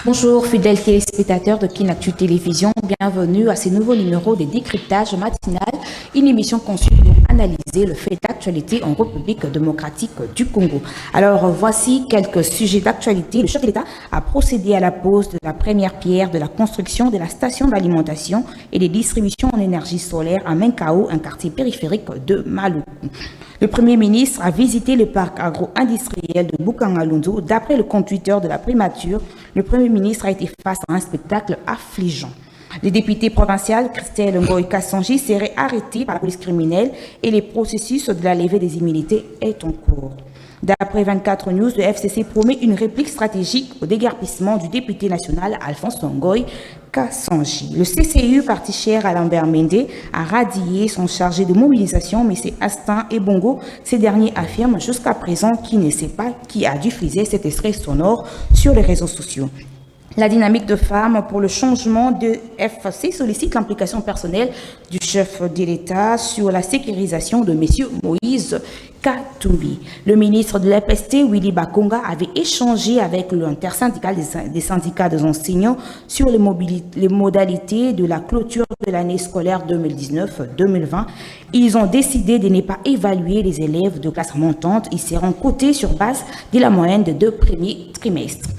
Bonjour fidèles téléspectateurs de Kinactu Télévision, bienvenue à ce nouveau numéro de décryptage matinal, une émission conçue pour analyser le fait d'actualité en République démocratique du Congo. Alors voici quelques sujets d'actualité. Le chef de l'État a procédé à la pose de la première pierre de la construction de la station d'alimentation et de distribution en énergie solaire à Menkao, un quartier périphérique de Maluku. Le Premier ministre a visité le parc agro-industriel de Bukangalundu. D'après le compte Twitter de la primature, le Premier ministre a été face à un spectacle affligeant. Le député provincial Christelle Ngoï Kassanji serait arrêté par la police criminelle et le processus de la levée des immunités est en cours. D'après 24 News, le FCC promet une réplique stratégique au déguerpissement du député national Alphonse Ngoï Kassanji. Le CCU, parti cher à Lambert Mende, a radié son chargé de mobilisation, M. Astin Ebongo. Ces derniers affirment jusqu'à présent qu'il ne sait pas qui a diffusé cet extrait sonore sur les réseaux sociaux. La dynamique de femmes pour le changement de FCC sollicite l'implication personnelle du chef de l'État sur la sécurisation de M. Moïse Katumbi. Le ministre de l'EPST, Willy Bakonga, avait échangé avec l'intersyndical des syndicats des enseignants sur les modalités de la clôture de l'année scolaire 2019-2020. Ils ont décidé de ne pas évaluer les élèves de classe montante. Ils seront cotés sur base de la moyenne de 2 premiers trimestres.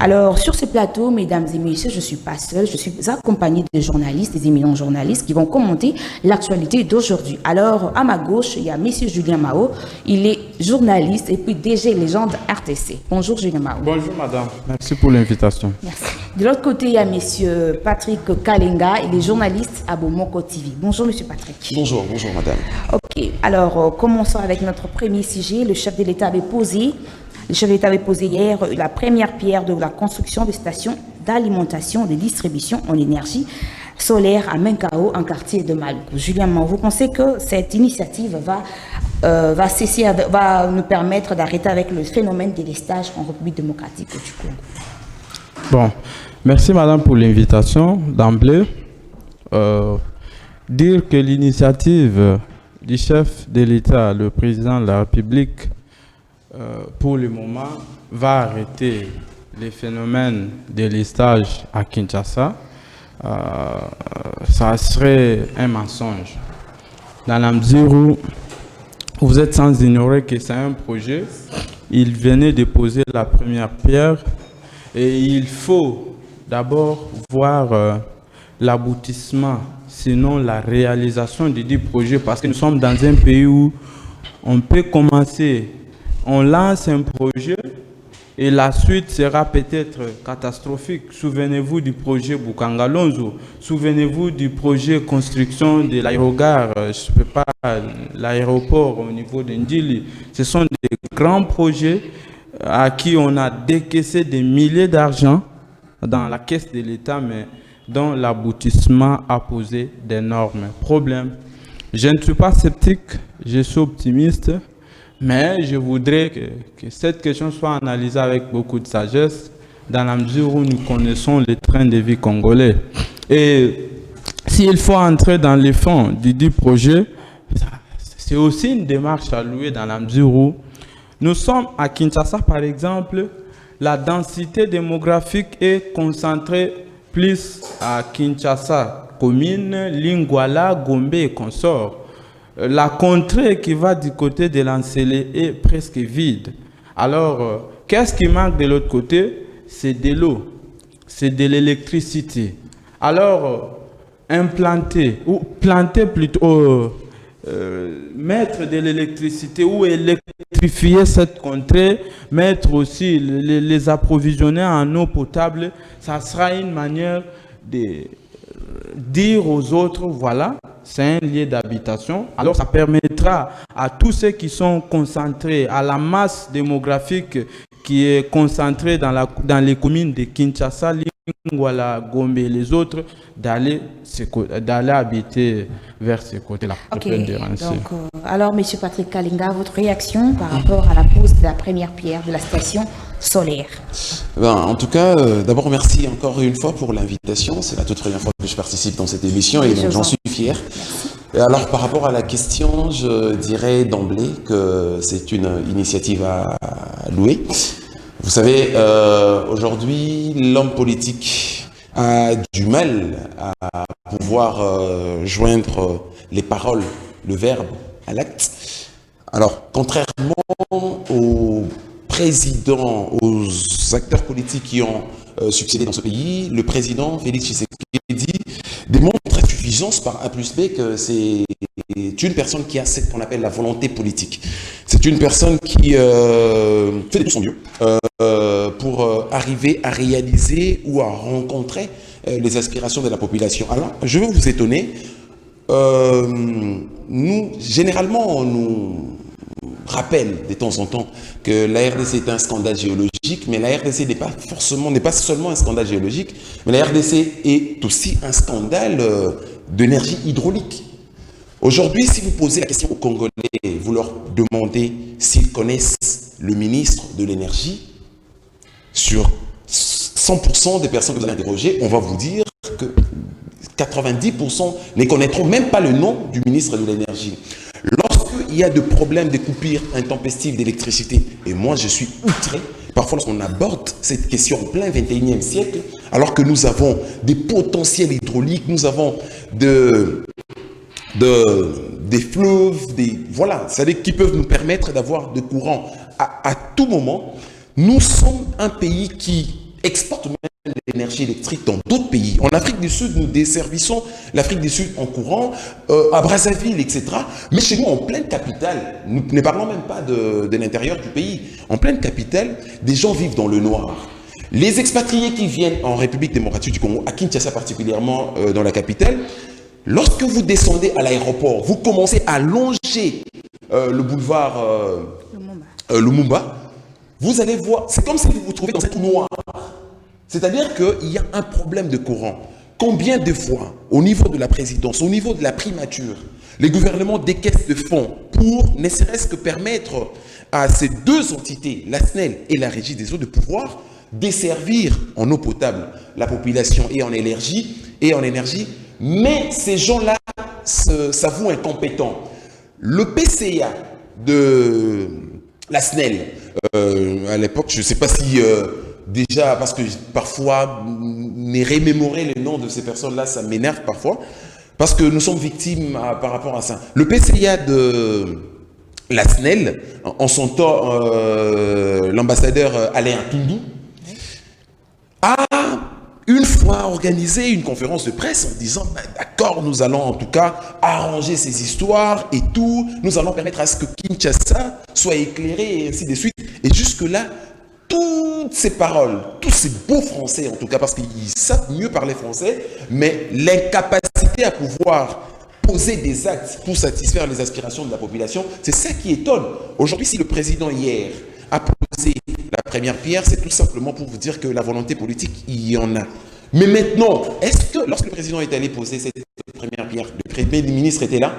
Alors, sur ce plateau, mesdames et messieurs, je ne suis pas seule, je suis accompagnée de journalistes, des éminents journalistes qui vont commenter l'actualité d'aujourd'hui. Alors, à ma gauche, il y a monsieur Julien Mao, il est journaliste et puis DG Légende RTC. Bonjour Julien Mao. Bonjour madame, merci pour l'invitation. Merci. De l'autre côté, il y a monsieur Patrick Kalenga, il est journaliste à Bomoko TV. Bonjour monsieur Patrick. Bonjour madame. Ok, alors commençons avec notre premier sujet. Le chef de l'État avait posé hier la première pierre de la construction de stations d'alimentation et de distribution en énergie solaire à Menkao, un quartier de Maluku. Julien Mao, vous pensez que cette initiative va nous permettre d'arrêter avec le phénomène des délestage en République démocratique du Congo? Bon, merci madame pour l'invitation. D'emblée, dire que l'initiative du chef de l'État, le président de la République, pour le moment, va arrêter les phénomènes de listage à Kinshasa, ça serait un mensonge. Dans la mesure où vous êtes sans ignorer que c'est un projet, il venait de poser la première pierre et il faut d'abord voir l'aboutissement, sinon la réalisation de 10 projets, parce que nous sommes dans un pays où on peut commencer. On lance un projet et la suite sera peut-être catastrophique. Souvenez-vous du projet Bukangalonzo. Souvenez-vous du projet construction de l'aérogare, je ne sais pas, l'aéroport au niveau d'Indili. Ce sont des grands projets à qui on a décaissé des milliers d'argent dans la caisse de l'État, mais dont l'aboutissement a posé d'énormes problèmes. Je ne suis pas sceptique, je suis optimiste. Mais je voudrais que cette question soit analysée avec beaucoup de sagesse dans la mesure où nous connaissons les trains de vie congolais. Et s'il faut entrer dans les fonds du dit projet, c'est aussi une démarche à louer dans la mesure où nous sommes à Kinshasa, par exemple, la densité démographique est concentrée plus à Kinshasa, commune, Lingwala, Gombe et consorts. La contrée qui va du côté de l'Ancélé est presque vide. Alors, qu'est-ce qui manque de l'autre côté? C'est de l'eau, c'est de l'électricité. Alors, implanter, ou planter plutôt, mettre de l'électricité ou électrifier cette contrée, mettre aussi les approvisionner en eau potable, ça sera une manière de dire aux autres, voilà, c'est un lieu d'habitation. Alors ça permettra à tous ceux qui sont concentrés, à la masse démographique qui est concentrée dans les communes de Kinshasa, Lingwala, Gombe et les autres, d'aller habiter vers ces côtés-là. Ok, donc, alors M. Patrick Kalinga, votre réaction par rapport à la pose de la première pierre de la station solaire? En tout cas, d'abord merci encore une fois pour l'invitation. C'est la toute première fois que je participe dans cette émission et donc j'en suis fier. Et alors par rapport à la question, je dirais d'emblée que c'est une initiative à louer. Vous savez, aujourd'hui, l'homme politique a du mal à pouvoir joindre les paroles, le verbe à l'acte. Alors, contrairement aux présidents, aux acteurs politiques qui ont succédé dans ce pays, le président Félix Tshisekedi démontre à suffisance par A plus B que c'est une personne qui a ce qu'on appelle la volonté politique. C'est une personne qui fait de tout son mieux pour arriver à réaliser ou à rencontrer les aspirations de la population. Alors, je vais vous étonner, généralement, on nous rappelle de temps en temps que la RDC est un scandale géologique, mais la RDC n'est pas seulement un scandale géologique, mais la RDC est aussi un scandale d'énergie hydraulique. Aujourd'hui, si vous posez la question aux Congolais, vous leur demandez s'ils connaissent le ministre de l'énergie, sur 100% des personnes que vous allez interroger, on va vous dire que 90% ne connaîtront même pas le nom du ministre de l'énergie. Lorsqu'il y a des problèmes de coupures intempestives d'électricité, et moi je suis outré, parfois lorsqu'on aborde cette question en plein 21e siècle, alors que nous avons des potentiels hydrauliques, nous avons des fleuves, voilà, c'est-à-dire qui peuvent nous permettre d'avoir des courants à tout moment. Nous sommes un pays qui exporte même de l'énergie électrique dans d'autres pays. En Afrique du Sud, nous desservissons l'Afrique du Sud en courant, à Brazzaville, etc. Mais chez nous, en pleine capitale, nous ne parlons même pas de l'intérieur du pays, en pleine capitale, des gens vivent dans le noir. Les expatriés qui viennent en République démocratique du Congo, à Kinshasa particulièrement dans la capitale, lorsque vous descendez à l'aéroport, vous commencez à longer le boulevard Lumumba, vous allez voir, c'est comme si vous vous trouvez dans un trou noir. C'est-à-dire qu'il y a un problème de courant. Combien de fois, au niveau de la présidence, au niveau de la primature, les gouvernements décaissent de fonds pour ne serait-ce que permettre à ces deux entités, la SNEL et la Régie des eaux, de pouvoir desservir en eau potable la population et en énergie, mais ces gens-là s'avouent incompétents. Le PCA de la SNEL, à l'époque, je ne sais pas si déjà, parce que parfois, les remémorer les noms de ces personnes-là, ça m'énerve parfois, parce que nous sommes victimes par rapport à ça. Le PCA de la SNEL, en son temps, l'ambassadeur Alain Toundou, a une fois organisé une conférence de presse en disant d'accord, nous allons en tout cas arranger ces histoires et tout, nous allons permettre à ce que Kinshasa soit éclairé et ainsi de suite. Et jusque-là, toutes ces paroles, tous ces beaux français en tout cas, parce qu'ils savent mieux parler français, mais l'incapacité à pouvoir poser des actes pour satisfaire les aspirations de la population, c'est ça qui étonne. Aujourd'hui, si le président hier a posé la première pierre, c'est tout simplement pour vous dire que la volonté politique, il y en a. Mais maintenant, est-ce que lorsque le président est allé poser cette première pierre, le premier ministre était là?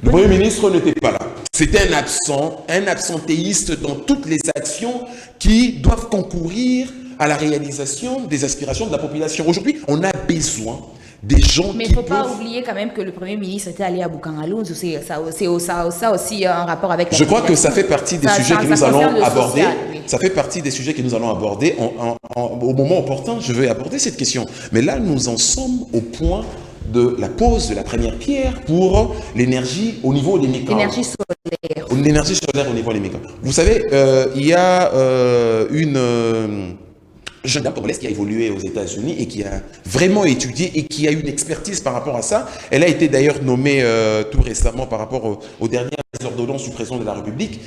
Le premier ministre n'était pas là. C'était un absent, un absentéiste dans toutes les actions qui doivent concourir à la réalisation des aspirations de la population. Aujourd'hui, on a besoin des gens mais il ne faut pas oublier quand même que le Premier ministre était allé à Bukangalou. Ça aussi un rapport avec la... Je crois que ça fait partie des sujets que nous allons aborder. Oui. Ça fait partie des sujets que nous allons aborder. Au moment opportun, je vais aborder cette question. Mais là, nous en sommes au point de la pose de la première pierre pour l'énergie au niveau des méga. L'énergie solaire. L'énergie solaire au niveau des méga. Vous savez, il y a une jeune dame congolaise qui a évolué aux États-Unis et qui a vraiment étudié et qui a une expertise par rapport à ça. Elle a été d'ailleurs nommée tout récemment par rapport aux dernières ordonnances du président de la République.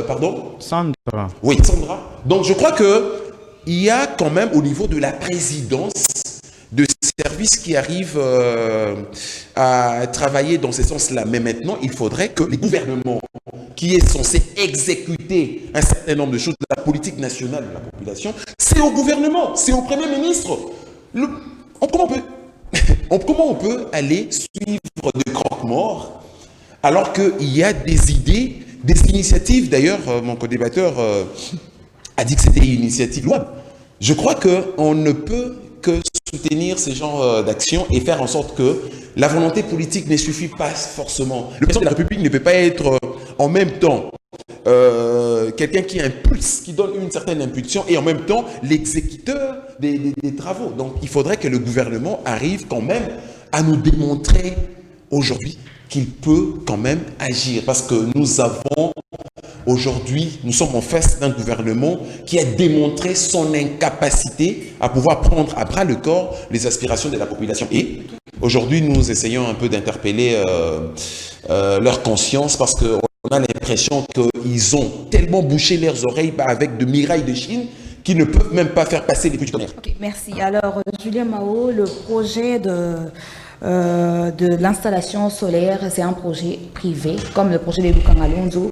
Pardon? Sandra. Oui, Sandra. Donc je crois qu'il y a quand même au niveau de la présidence de services qui arrivent à travailler dans ce sens-là. Mais maintenant, il faudrait que les gouvernements qui est censé exécuter un certain nombre de choses de la politique nationale de la population, c'est au gouvernement, c'est au Premier ministre. Comment on peut aller suivre de croque-mort alors qu'il y a des idées, des initiatives? D'ailleurs, mon co-débatteur a dit que c'était une initiative louable. Je crois qu'on ne peut que soutenir ces genres d'actions et faire en sorte que la volonté politique ne suffit pas forcément. Le président de la République ne peut pas être en même temps quelqu'un qui impulse, qui donne une certaine impulsion et en même temps l'exécuteur des travaux. Donc il faudrait que le gouvernement arrive quand même à nous démontrer aujourd'hui qu'il peut quand même agir. Parce que nous avons aujourd'hui, nous sommes en face d'un gouvernement qui a démontré son incapacité à pouvoir prendre à bras le corps les aspirations de la population. Et aujourd'hui, nous essayons un peu d'interpeller leur conscience parce qu'on a l'impression qu'ils ont tellement bouché leurs oreilles avec de mirailles de Chine qu'ils ne peuvent même pas faire passer les petits tonnerres. Ok, merci. Alors, Julien Mao, le projet de l'installation solaire, c'est un projet privé, comme le projet de Bukangalonzo,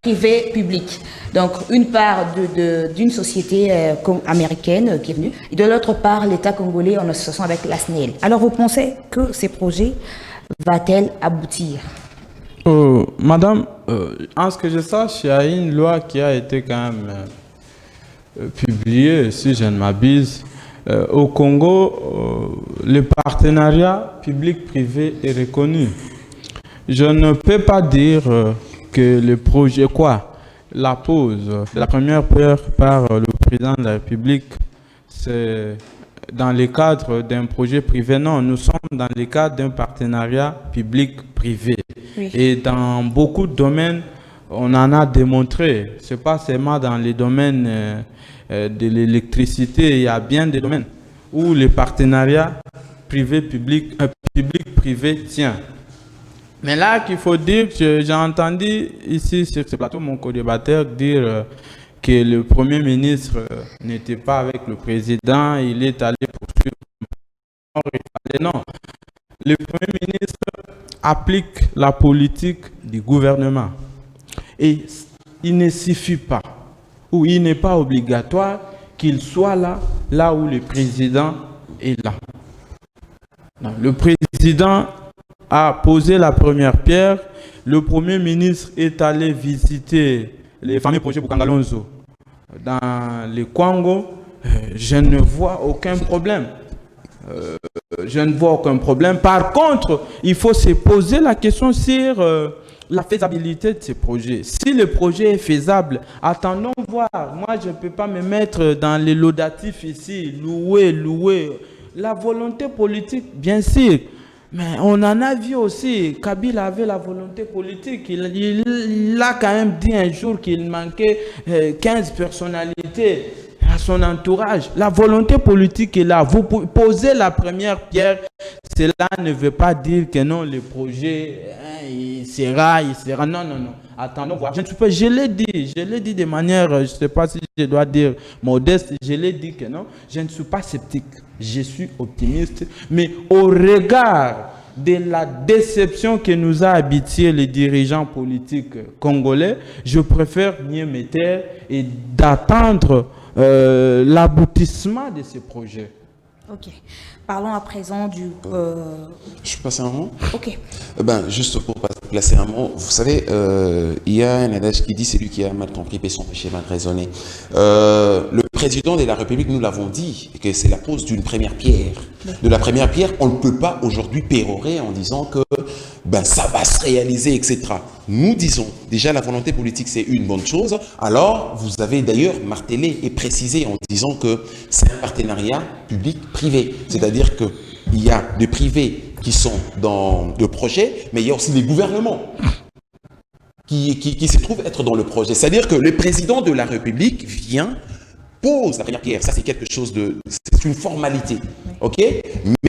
privé-public. Donc, une part d'une société américaine qui est venue, et de l'autre part, l'État congolais en association avec la SNEL. Alors, vous pensez que ces projets va-t-elle aboutir? Madame, en ce que je sache, il y a une loi qui a été quand même publiée, si je ne m'abuse. Au Congo, le partenariat public-privé est reconnu. Je ne peux pas dire que le projet, la pose de la première pierre par le président de la République, c'est dans le cadre d'un projet privé. Non, nous sommes dans le cadre d'un partenariat public-privé. Oui. Et dans beaucoup de domaines, on en a démontré. Ce n'est pas seulement dans les domaines de l'électricité, il y a bien des domaines où le partenariat public-privé tient. Mais là, qu'il faut dire, j'ai entendu ici sur ce plateau mon co-débatteur dire que le Premier ministre n'était pas avec le président, il est allé poursuivre. Non, le Premier ministre applique la politique du gouvernement. Et il ne suffit pas, ou il n'est pas obligatoire qu'il soit là où le président est là. Non, le président a posé la première pierre, le Premier ministre est allé visiter les fameux projets Bukangalonzo dans le Congo. Je ne vois aucun problème. Par contre, il faut se poser la question sur la faisabilité de ces projets. Si le projet est faisable, attendons voir. Moi, je ne peux pas me mettre dans les laudatifs ici, louer. La volonté politique, bien sûr. Mais on en a vu aussi, Kabila avait la volonté politique. Il a quand même dit un jour qu'il manquait 15 personnalités à son entourage. La volonté politique est là. Vous posez la première pierre, cela ne veut pas dire que non, le projet, il sera. Non. Attendons voir. Je l'ai dit de manière, je ne sais pas si je dois dire modeste, je l'ai dit que non, je ne suis pas sceptique, je suis optimiste, mais au regard de la déception que nous a habitué les dirigeants politiques congolais, je préfère mieux me taire et d'attendre l'aboutissement de ces projets. Ok. Parlons à présent du... Je peux passer un mot? Ok. Juste pour placer un mot, vous savez, il y a un adage qui dit celui qui a mal compris peut son péché mal raisonné. Le président de la République, nous l'avons dit, que c'est la pose d'une première pierre. De la première pierre, on ne peut pas aujourd'hui pérorer en disant que ça va se réaliser, etc. Nous disons, déjà la volonté politique c'est une bonne chose. Alors, vous avez d'ailleurs martelé et précisé en disant que c'est un partenariat public-privé. C'est-à-dire qu'il y a des privés qui sont dans le projet, mais il y a aussi les gouvernements qui se trouvent être dans le projet. C'est-à-dire que le président de la République vient, pose la première pierre. Ça, c'est quelque chose c'est une formalité. OK?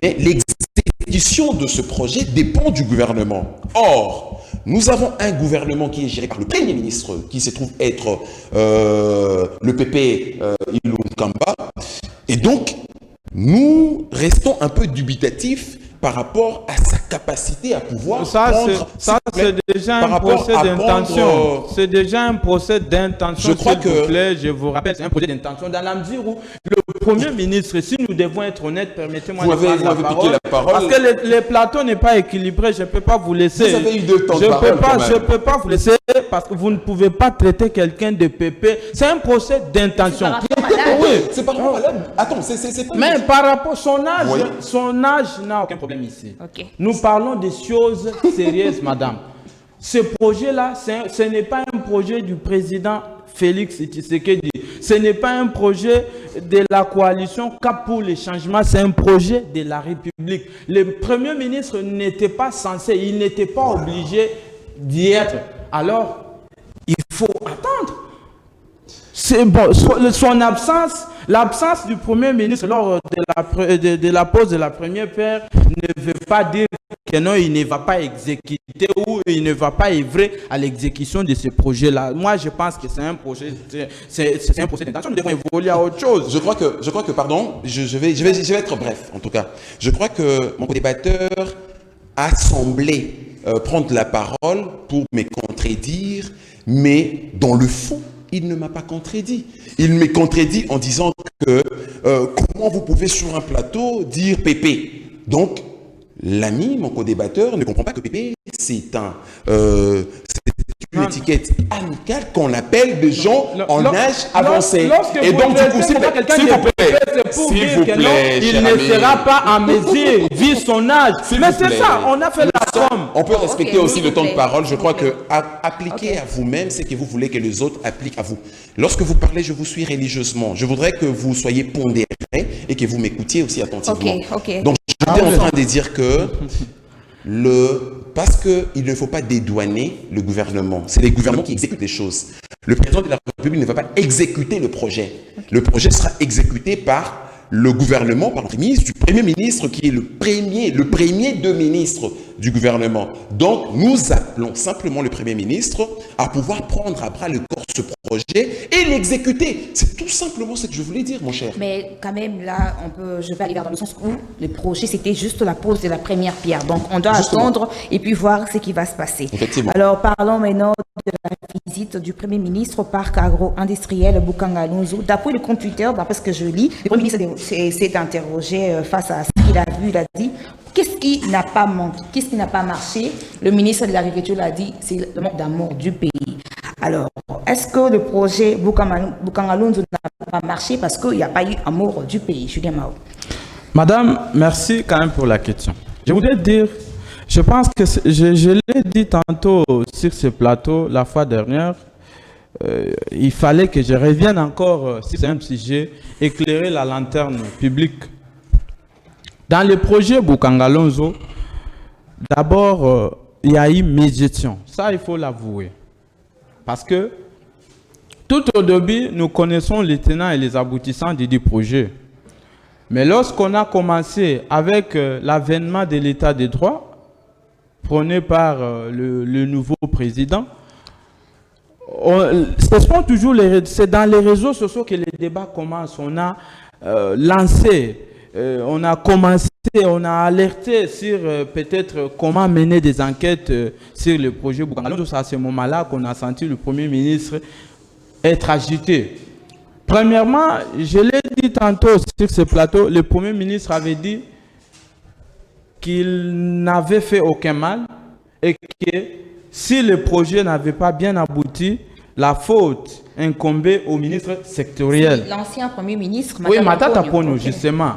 Mais l'exécution de ce projet dépend du gouvernement. Or, nous avons un gouvernement qui est géré par le Premier ministre, qui se trouve être le PP Ilunga Kamba. Et donc, nous restons un peu dubitatifs par rapport à sa capacité à pouvoir prendre... Ça, c'est déjà un procès d'intention. C'est déjà un procès d'intention, s'il vous plaît. Je vous rappelle, c'est un procès d'intention dans la mesure où le Premier ministre, si nous devons être honnêtes, permettez-moi de prendre la parole. Parce que le plateau n'est pas équilibré, je ne peux pas vous laisser. Vous avez eu 2 temps de parole, je ne peux pas vous laisser parce que vous ne pouvez pas traiter quelqu'un de pépé. C'est un procès d'intention. Oui, c'est par rapport à l'homme. Attends, c'est pas... Mais par rapport à son âge n'a aucun problème ici. Okay. Nous parlons des choses sérieuses, madame. Ce projet-là, ce n'est pas un projet du président Félix Tshisekedi. Ce n'est pas un projet de la coalition Cap pour les changements, c'est un projet de la République. Le Premier ministre n'était pas censé, il n'était pas obligé d'y être. Alors, il faut attendre. C'est bon, son absence, l'absence du Premier ministre lors de la pose de la première pierre ne veut pas dire que non, il ne va pas exécuter ou il ne va pas œuvrer à l'exécution de ce projet-là. Moi, je pense que c'est un projet, c'est un projet d'intention. Nous devons évoluer à autre chose. Je crois que pardon, je vais être bref, en tout cas. Je crois que mon débatteur a semblé prendre la parole pour me contredire, mais dans le fond, il ne m'a pas contredit. Il me contredit en disant que comment vous pouvez sur un plateau dire Pépé. Donc, l'ami, mon co-débatteur, ne comprend pas que Pépé, c'est une étiquette amicale qu'on appelle des gens en âge avancé. Et donc, du coup, s'il vous plaît, il ne sera pas à mesure, vu son âge. Mais c'est ça, on a fait la somme. On peut respecter aussi le temps de parole. Je crois que appliquer à vous-même ce que vous voulez que les autres appliquent à vous. Lorsque vous parlez, je vous suis religieusement. Je voudrais que vous soyez pondéré et que vous m'écoutiez aussi attentivement. Donc, j'étais en train de dire que parce qu'il ne faut pas dédouaner le gouvernement. C'est les gouvernements qui exécutent les choses. Le président de la République ne va pas exécuter le projet. Le projet sera exécuté par le gouvernement, par le Premier ministre qui est le premier deux ministres du gouvernement. Donc, nous appelons simplement le Premier ministre à pouvoir prendre à bras le corps ce projet et l'exécuter. C'est tout simplement ce que je voulais dire, mon cher. Mais quand même, là, je vais aller dans le sens où le projet, c'était juste la pose de la première pierre. Donc, on doit attendre et puis voir ce qui va se passer. Effectivement. Alors, parlons maintenant de la visite du Premier ministre au parc agro-industriel Bukanga-Lunzu. D'après le compte Twitter, d'après ce que je lis, le Premier ministre s'est interrogé face à ce qu'il a vu. Il a dit, qu'est-ce qui n'a pas manqué? Qu'est-ce qui n'a pas marché? Le ministre de l'Agriculture l'a dit, c'est le manque d'amour du pays. Alors, est-ce que le projet Bukanga-Lunzu n'a pas marché parce qu'il n'y a pas eu amour du pays? Julien Mao. Madame, merci quand même pour la question. Je voudrais dire, je pense que je l'ai dit tantôt sur ce plateau la fois dernière, il fallait que je revienne encore sur un sujet, éclairer la lanterne publique. Dans le projet Bukanga-Lunzu, d'abord, il y a eu médiation. Ça, il faut l'avouer. Parce que tout au début, nous connaissons les tenants et les aboutissants du projet. Mais lorsqu'on a commencé avec l'avènement de l'état de droit, prôné par le nouveau président, c'est dans les réseaux sociaux que les débats commencent. On a lancé, on a commencé, on a alerté sur peut-être comment mener des enquêtes sur le projet Bukanga-Lunzu. C'est à ce moment-là qu'on a senti le Premier ministre être agité. Premièrement, je l'ai dit tantôt sur ce plateau, le Premier ministre avait dit qu'il n'avait fait aucun mal et que si le projet n'avait pas bien abouti, la faute incombait au ministre sectoriel. L'ancien Premier ministre, Matata Ponyo, justement.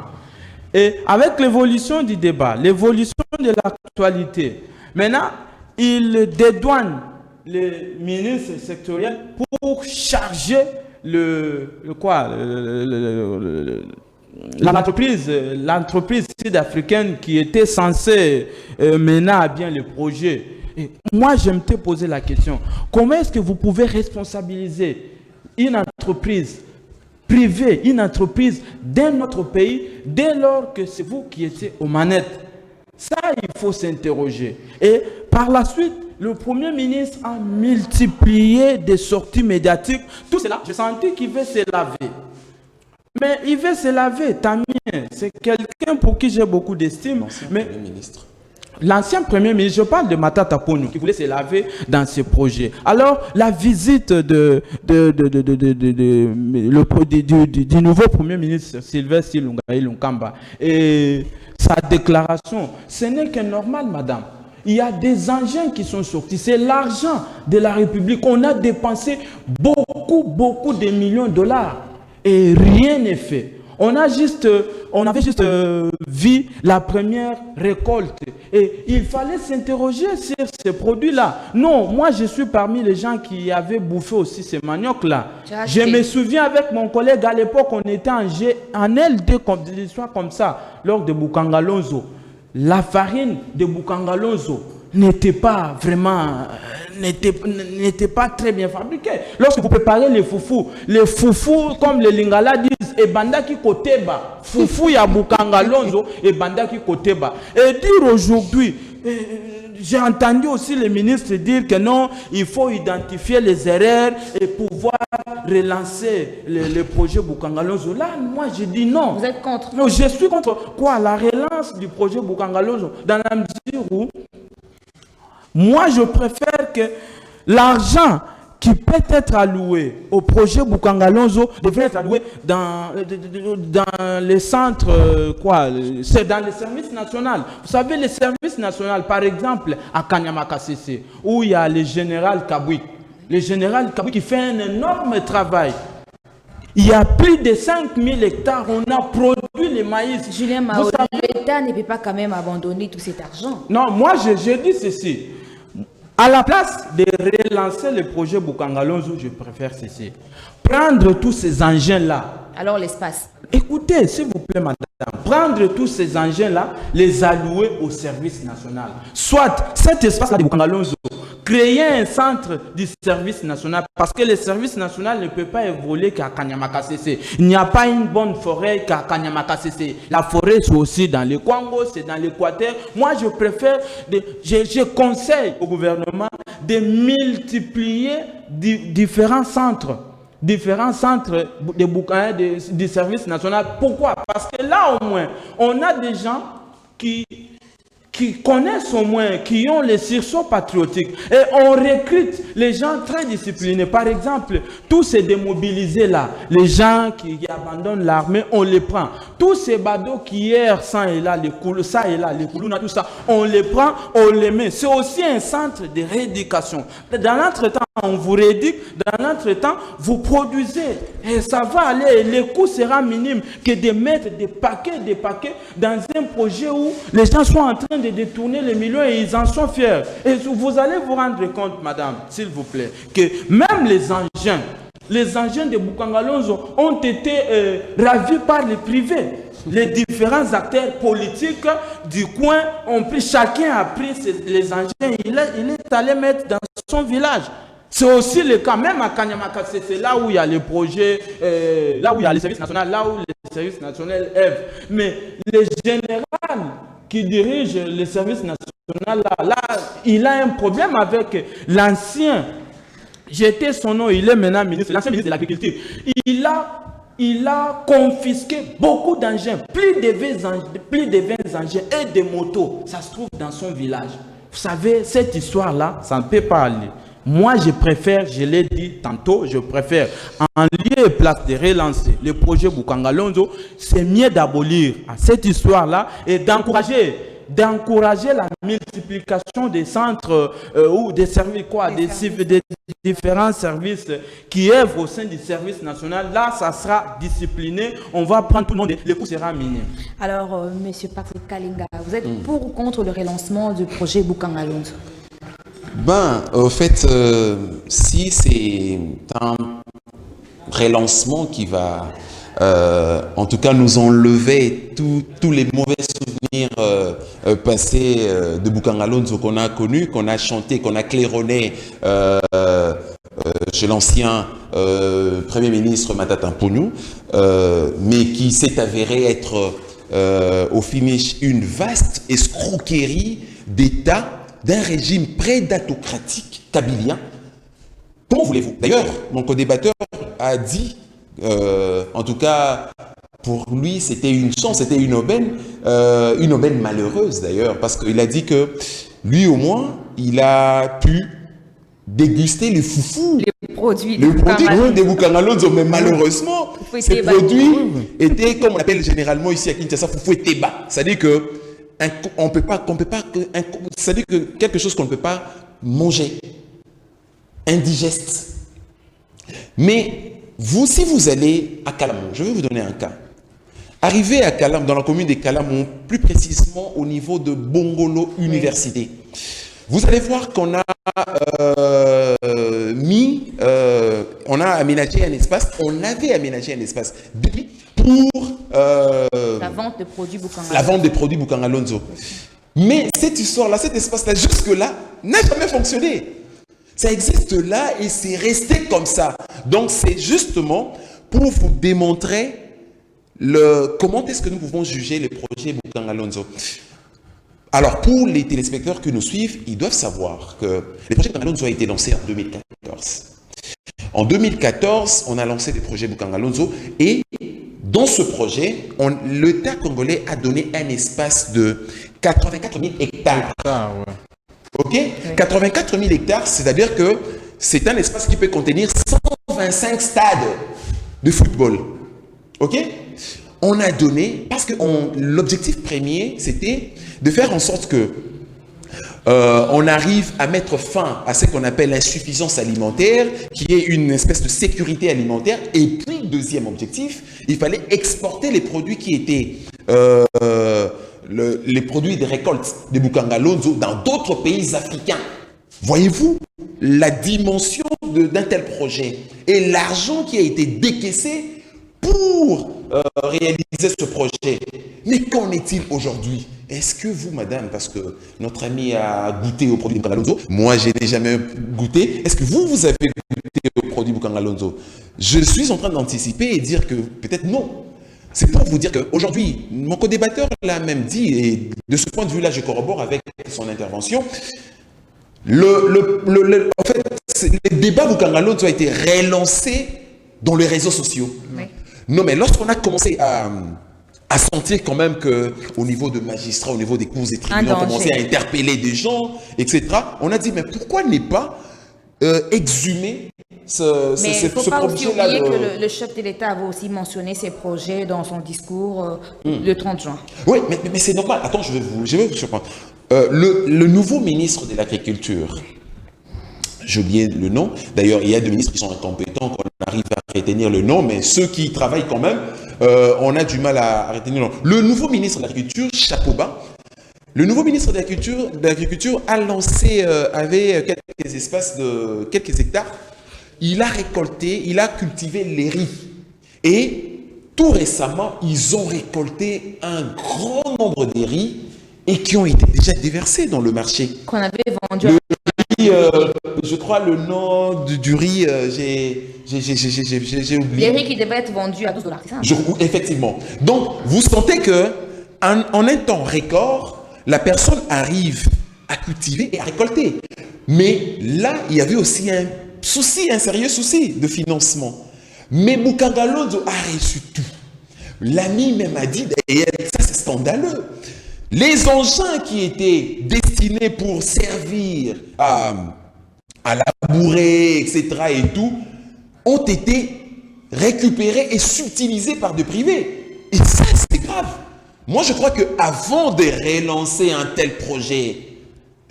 Et avec l'évolution du débat, l'évolution de l'actualité, maintenant, il dédouane les ministres sectoriels pour charger l'entreprise sud-africaine qui était censée mener à bien le projet. Et moi, je me suis posé la question, comment est-ce que vous pouvez responsabiliser une entreprise privée, une entreprise d'un autre pays, dès lors que c'est vous qui étiez aux manettes? Ça, il faut s'interroger. Et par la suite, le Premier ministre a multiplié des sorties médiatiques. Tout cela, j'ai senti qu'il veut se laver. Mais il veut se laver, Tamien. C'est quelqu'un pour qui j'ai beaucoup d'estime. Mais l'ancien Premier ministre, je parle de Matata Ponyo, qui voulait se laver dans ce projet. Alors, la visite du nouveau Premier ministre, Sylvestre Ilunga et sa déclaration, ce n'est que normal, madame. Il y a des engins qui sont sortis. C'est l'argent de la République. On a dépensé beaucoup de millions de dollars. Et rien n'est fait. On avait juste vu la première récolte Et il fallait s'interroger sur ces produits-là. Non, moi je suis parmi les gens qui avaient bouffé aussi ces maniocs-là. Je me souviens avec mon collègue à l'époque, on était en LD comme des histoires comme ça, lors de Bukangalonzo. La farine de Bukangalonzo n'était pas vraiment, n'était pas très bien fabriquée. Lorsque vous préparez les foufous, comme les Lingala disent, et bandaki koteba, foufou ya Bukangalonzo, et bandaki koteba. Et dire aujourd'hui, j'ai entendu aussi les ministres dire que non, il faut identifier les erreurs et pouvoir relancer le projet Bukangalonzo. Là, moi, je dis non. Vous êtes contre? Non, je suis contre quoi? La relance du projet Bukangalonzo. Dans la mesure où, moi, je préfère que l'argent qui peut être alloué au projet Bukangalonzo devrait être alloué dans les centres, c'est dans les services nationaux. Vous savez, les services nationaux, par exemple, à Kanyamakasese, où il y a le général Kabouik. Le général Kabouik qui fait un énorme travail. Il y a plus de 5000 hectares, on a produit le maïs. Julien Mao, l'État ne peut pas quand même abandonner tout cet argent. Non, moi je dis ceci. À la place de relancer le projet Bukangalonzo, je préfère ceci. Prendre tous ces engins-là. Alors l'espace. Écoutez, s'il vous plaît, madame. Prendre tous ces engins-là, les allouer au service national. Soit cet espace-là de Bukangalonzo, créer un centre du service national, parce que le service national ne peut pas évoluer qu'à Kanyamakasese. Il n'y a pas une bonne forêt qu'à Kanyamakasese. La forêt, c'est aussi dans le Congo, c'est dans l'Équateur. Moi, je préfère, je conseille au gouvernement de multiplier différents centres du service national. Pourquoi? Parce que là, au moins, on a des gens qui connaissent au moins, qui ont les sursaut patriotiques. Et on recrute les gens très disciplinés. Par exemple, tous ces démobilisés là, les gens qui abandonnent l'armée, on les prend. Tous ces badauds qui errent ça et là, les coulous, ça et là, les coulous, tout ça, on les prend, on les met. C'est aussi un centre de rééducation. Dans l'entretemps, on vous rééduque, dans l'entretemps, vous produisez. Et ça va aller, le coût sera minime que de mettre des paquets dans un projet où les gens sont en train de détourner les millions et ils en sont fiers. Et vous allez vous rendre compte, madame, s'il vous plaît, que même les engins de Bukangalonzo ont été ravis par les privés. Les différents acteurs politiques du coin chacun a pris les engins, il est allé mettre dans son village. C'est aussi le cas, même à Kanyamakasese, c'est là où il y a les projets, là où il y a les services nationaux, là où les services nationaux œuvrent. Mais le général qui dirige les services nationaux, là, il a un problème avec l'ancien, j'étais son nom, il est maintenant ministre, l'ancien ministre de l'Agriculture. Il a confisqué beaucoup d'engins, plus de 20 engins et des motos. Ça se trouve dans son village. Vous savez, cette histoire-là, ça ne peut pas aller. Moi, je préfère, je l'ai dit tantôt, je préfère, en lieu et place de relancer le projet Bukangalonzo, c'est mieux d'abolir cette histoire-là et d'encourager la multiplication des centres ou des services, des différents services qui œuvrent au sein du service national. Là, ça sera discipliné, on va prendre tout le monde, le coût sera minime. Alors, monsieur Patrick Kalinga, vous êtes pour ou contre le relancement du projet Bukangalonzo? Au fait, si c'est un relancement qui va, en tout cas, nous enlever tous les mauvais souvenirs passés de Bukangalonzo qu'on a connus, qu'on a chanté, qu'on a claironné chez l'ancien Premier ministre Matata Mponyo, mais qui s'est avéré être au finish une vaste escroquerie d'État d'un régime prédatocratique kabilien. Comment voulez-vous? D'ailleurs, mon co-débatteur a dit, en tout cas, pour lui, c'était une chance, c'était une aubaine malheureuse d'ailleurs, parce qu'il a dit que lui, au moins, il a pu déguster les foufous. Les produits de Bukangalonzo, mais malheureusement, ces produits étaient, comme on appelle généralement ici à Kinshasa, foufou et teba. C'est-à-dire que c'est-à-dire que quelque chose qu'on ne peut pas manger, indigeste. Mais vous, si vous allez à Calamon, je vais vous donner un cas. Arrivé à Kalam, dans la commune de Kalam, plus précisément au niveau de Bongolo Université, vous allez voir qu'on a on a aménagé un espace, on avait aménagé un espace pour la vente de produits Bukanga. La vente des produits Bukanga Lonzo. Mais cette histoire-là, cet espace-là, jusque-là, n'a jamais fonctionné. Ça existe là et c'est resté comme ça. Donc c'est justement pour vous démontrer comment est-ce que nous pouvons juger les projets Bukanga Lonzo. Alors pour les téléspectateurs qui nous suivent, ils doivent savoir que les projets Bukanga Lonzo ont été lancés en 2014. En 2014, on a lancé les projets Bukanga Lonzo et dans ce projet, l'État congolais a donné un espace de 84 000 hectares. Ok, 84 000 hectares, c'est-à-dire que c'est un espace qui peut contenir 125 stades de football. Ok, on a donné, parce que l'objectif premier, c'était de faire en sorte que on arrive à mettre fin à ce qu'on appelle l'insuffisance alimentaire, qui est une espèce de sécurité alimentaire. Et puis, deuxième objectif, il fallait exporter les produits qui étaient les produits de récolte de Bukanga Lonzo dans d'autres pays africains. Voyez-vous la dimension d'un tel projet et l'argent qui a été décaissé pour réaliser ce projet. Mais qu'en est-il aujourd'hui? Est-ce que vous, madame, parce que notre ami a goûté au produit Bukanga Lonzo, moi je n'ai jamais goûté, est-ce que vous avez goûté au produit Bukanga Lonzo? Je suis en train d'anticiper et dire que peut-être non. C'est pour vous dire qu'aujourd'hui, mon co-débatteur l'a même dit, et de ce point de vue-là, je corrobore avec son intervention. En fait, les débats Bukanga Lonzo ont été relancés dans les réseaux sociaux. Oui. Non, mais lorsqu'on a commencé à sentir quand même qu'au niveau de magistrats, au niveau des cours et tribunaux, on commençait à interpeller des gens, etc., on a dit, mais pourquoi ne pas exhumer ce projet-là? Mais il ne faut pas aussi oublier que le chef de l'État avait aussi mentionné ces projets dans son discours le 30 juin. Oui, mais c'est normal. Attends, je vais vous surprendre. Le nouveau ministre de l'Agriculture, j'ai oublié le nom. D'ailleurs, il y a des ministres qui sont incompétents qu'on arrive à retenir le nom, mais ceux qui travaillent quand même, on a du mal à retenir le nom. Le nouveau ministre de l'Agriculture, Chakoba, le nouveau ministre de l'Agriculture a lancé, avait quelques espaces de quelques hectares. Il a récolté, il a cultivé les riz. Et tout récemment, ils ont récolté un grand nombre de riz et qui ont été déjà déversés dans le marché. Qu'on avait vendu je crois le nom du riz, j'ai oublié. Les riz qui devaient être vendus à $12, c'est ça? Effectivement. Donc, vous sentez que en un temps record, la personne arrive à cultiver et à récolter. Mais là, il y avait aussi un sérieux souci de financement. Mais Bukanga Lonzo a reçu tout. L'ami même a dit, et ça c'est scandaleux, les engins qui étaient destinés pour servir à labourer, etc. et tout, ont été récupérés et subtilisés par des privés. Et ça, c'est grave. Moi, je crois qu'avant de relancer un tel projet,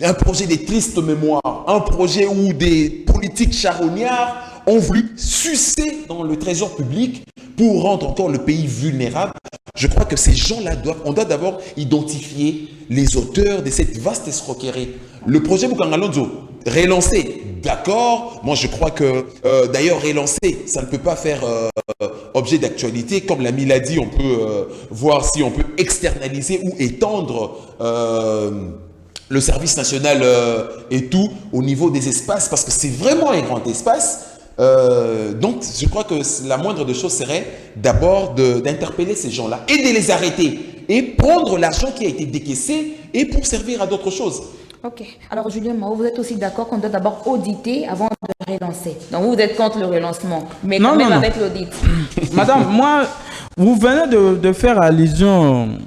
un projet de triste mémoire, un projet où des politiques charognards ont voulu sucer dans le trésor public pour rendre encore le pays vulnérable, je crois que ces gens-là on doit d'abord identifier les auteurs de cette vaste escroquerie. Le projet Bukanga Lonzo, relancé, d'accord. Moi, je crois que, d'ailleurs, relancer, ça ne peut pas faire objet d'actualité. Comme l'ami l'a dit, on peut voir si on peut externaliser ou étendre le service national et tout au niveau des espaces, parce que c'est vraiment un grand espace. Donc, je crois que la moindre des choses serait d'abord d'interpeller ces gens-là et de les arrêter et prendre l'argent qui a été décaissé et pour servir à d'autres choses. Ok. Alors, Julien Mao, vous êtes aussi d'accord qu'on doit d'abord auditer avant de relancer. Donc, vous êtes contre le relancement, mais quand même avec l'audit. Madame, moi, vous venez de faire allusion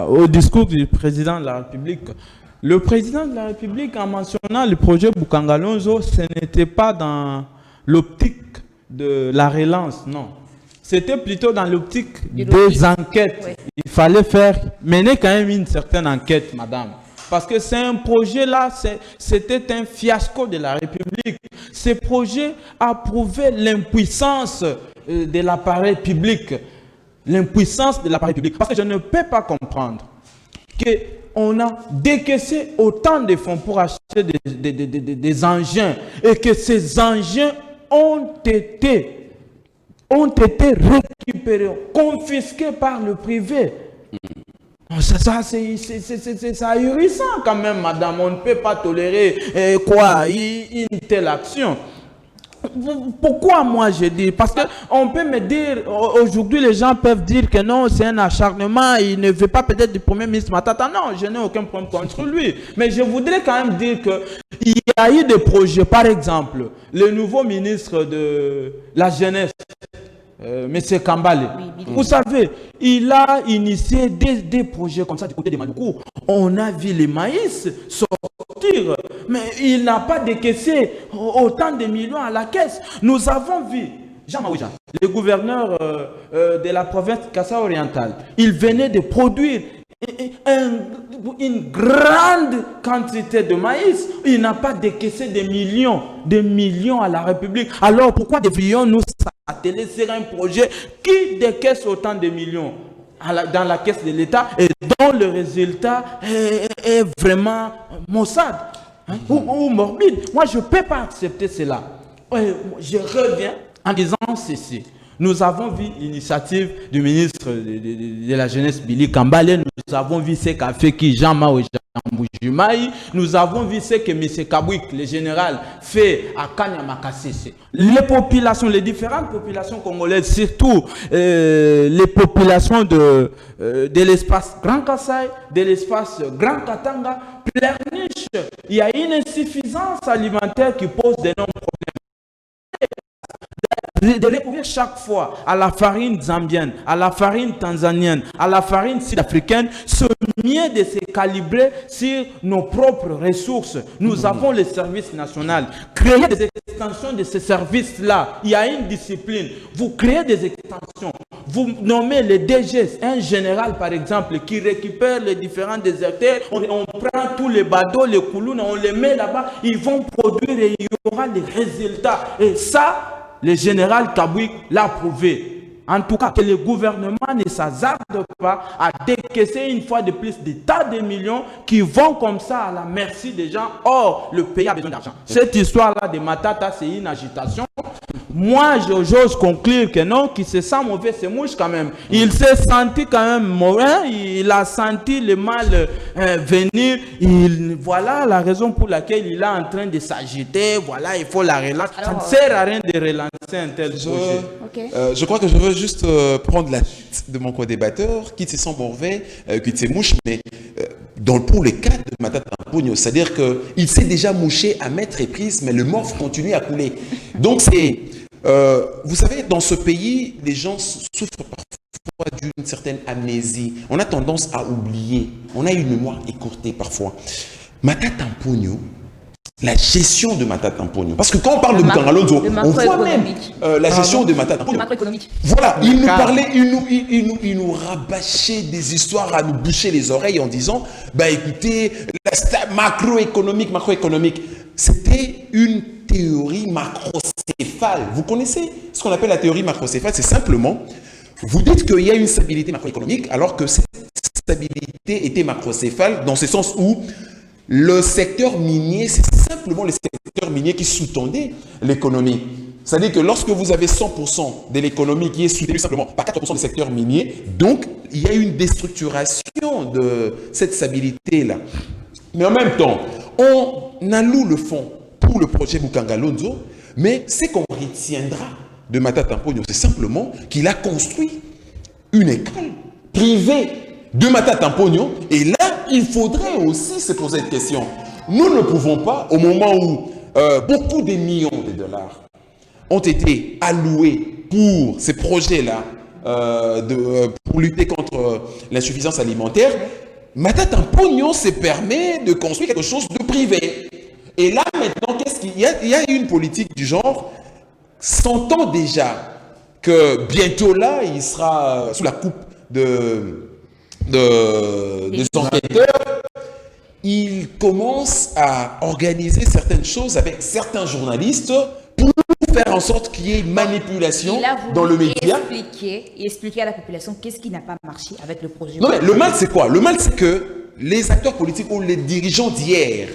au discours du président de la République. Le président de la République, en mentionnant le projet Bukanga Lonzo, ce n'était pas dans l'optique de la relance, non. C'était plutôt dans l'optique des enquêtes. Oui. Il fallait mener quand même une certaine enquête, madame. Parce que c'est un projet-là, c'était un fiasco de la République. Ce projet a prouvé l'impuissance de l'appareil public. l'impuissance de l'appareil public. Parce que je ne peux pas comprendre qu'on a décaissé autant de fonds pour acheter des engins et que ces engins ont été récupérés, confisqués par le privé. Ça c'est ahurissant quand même, madame. On ne peut pas tolérer une telle action. Pourquoi moi je dis? Parce qu'on peut me dire, aujourd'hui les gens peuvent dire que non, c'est un acharnement, il ne veut pas peut-être du Premier ministre Matata. Non, je n'ai aucun problème contre lui. Mais je voudrais quand même dire qu'il y a eu des projets, par exemple, le nouveau ministre de la Jeunesse, Monsieur Kambale, vous savez, il a initié des projets comme ça du côté de Maluku. On a vu les maïs sortir, mais il n'a pas décaissé autant de millions à la caisse. Nous avons vu Jean Maouja, le gouverneur de la province Kassa-Orientale, il venait de produire une grande quantité de maïs. Il n'a pas décaissé des millions à la République. Alors pourquoi devrions-nous s'atteler sur un projet qui décaisse autant de millions dans la caisse de l'État et dont le résultat est vraiment maussade ou morbide? Moi, je ne peux pas accepter cela. Je reviens en disant ceci. Nous avons vu l'initiative du ministre de la Jeunesse, Billy Kambale. Nous avons vu ce qu'a fait Jean Maouja Mboujumaï. Nous avons vu ce que M. Kabouik, le général, fait à Kanyamakasese. Les populations, les différentes populations congolaises, surtout les populations de l'espace Grand Kassai, de l'espace Grand Katanga, pleurnichent. Il y a une insuffisance alimentaire qui pose d'énormes problèmes. De recourir chaque fois à la farine zambienne, à la farine tanzanienne, à la farine sud-africaine, ce mieux de se calibrer sur nos propres ressources. Nous avons le service national. Créer des extensions de ces services-là, il y a une discipline. Vous créez des extensions. Vous nommez les DG, un général par exemple, qui récupère les différents déserteurs. On prend tous les badauds, les koulounes, on les met là-bas. Ils vont produire et il y aura des résultats. Et ça, le général Kabouik l'a prouvé. En tout cas, que le gouvernement ne s'hasarde pas à décaisser une fois de plus des tas de millions qui vont comme ça à la merci des gens. Or, le pays a besoin d'argent. Cette histoire-là de Matata, c'est une agitation. Moi, j'ose conclure que non, qu'il se sent mauvais, c'est mouche quand même. Il s'est senti quand même mauvais, il a senti le mal venir. Voilà la raison pour laquelle il est en train de s'agiter. Voilà, il faut la relancer. Ça ne sert à rien de relancer un tel projet. Je crois que je veux juste prendre la suite de mon co-débatteur, qui se sent mauvais, qui se mouche, mais pour le cas de Matata Mponyo, c'est-à-dire qu'il s'est déjà mouché à mettre prise, mais le morph continue à couler. Donc c'est... vous savez, dans ce pays, les gens souffrent parfois d'une certaine amnésie. On a tendance à oublier. On a une mémoire écourtée parfois. Matata Mponyo, la gestion de Matata Mponyo, parce que quand on parle de Bukangalonzo, on voit même la gestion de Matata Mponyo. Voilà, il nous parlait, il nous rabâchait des histoires à nous boucher les oreilles en disant, bah écoutez, macroéconomique. C'était une théorie macrocéphale. Vous connaissez ce qu'on appelle la théorie macrocéphale? C'est simplement, vous dites qu'il y a une stabilité macroéconomique, alors que cette stabilité était macrocéphale, dans ce sens où le secteur minier, c'est simplement le secteur minier qui sous-tendait l'économie. C'est-à-dire que lorsque vous avez 100% de l'économie qui est soutenue simplement par 4% du secteur minier, donc il y a une déstructuration de cette stabilité-là. Mais en même temps, on alloue le fonds pour le projet Bukangalonzo, mais ce qu'on retiendra de Matata Mponyo, c'est simplement qu'il a construit une école privée de Matata Mponyo, et là, il faudrait aussi se poser cette question. Nous ne pouvons pas, au moment où beaucoup de millions de dollars ont été alloués pour ces projets-là, pour lutter contre l'insuffisance alimentaire, Matata Mponyo se permet de construire quelque chose de privé. Et là, maintenant, qu'est-ce qu'il y a? Il y a une politique du genre, sentant déjà que bientôt là, il sera sous la coupe des enquêteurs, il commence à organiser certaines choses avec certains journalistes pour faire en sorte qu'il y ait manipulation dans le média. Expliquer à la population qu'est-ce qui n'a pas marché avec le projet. Non, mais le mal, c'est quoi? Le mal, c'est que les acteurs politiques ou les dirigeants d'hier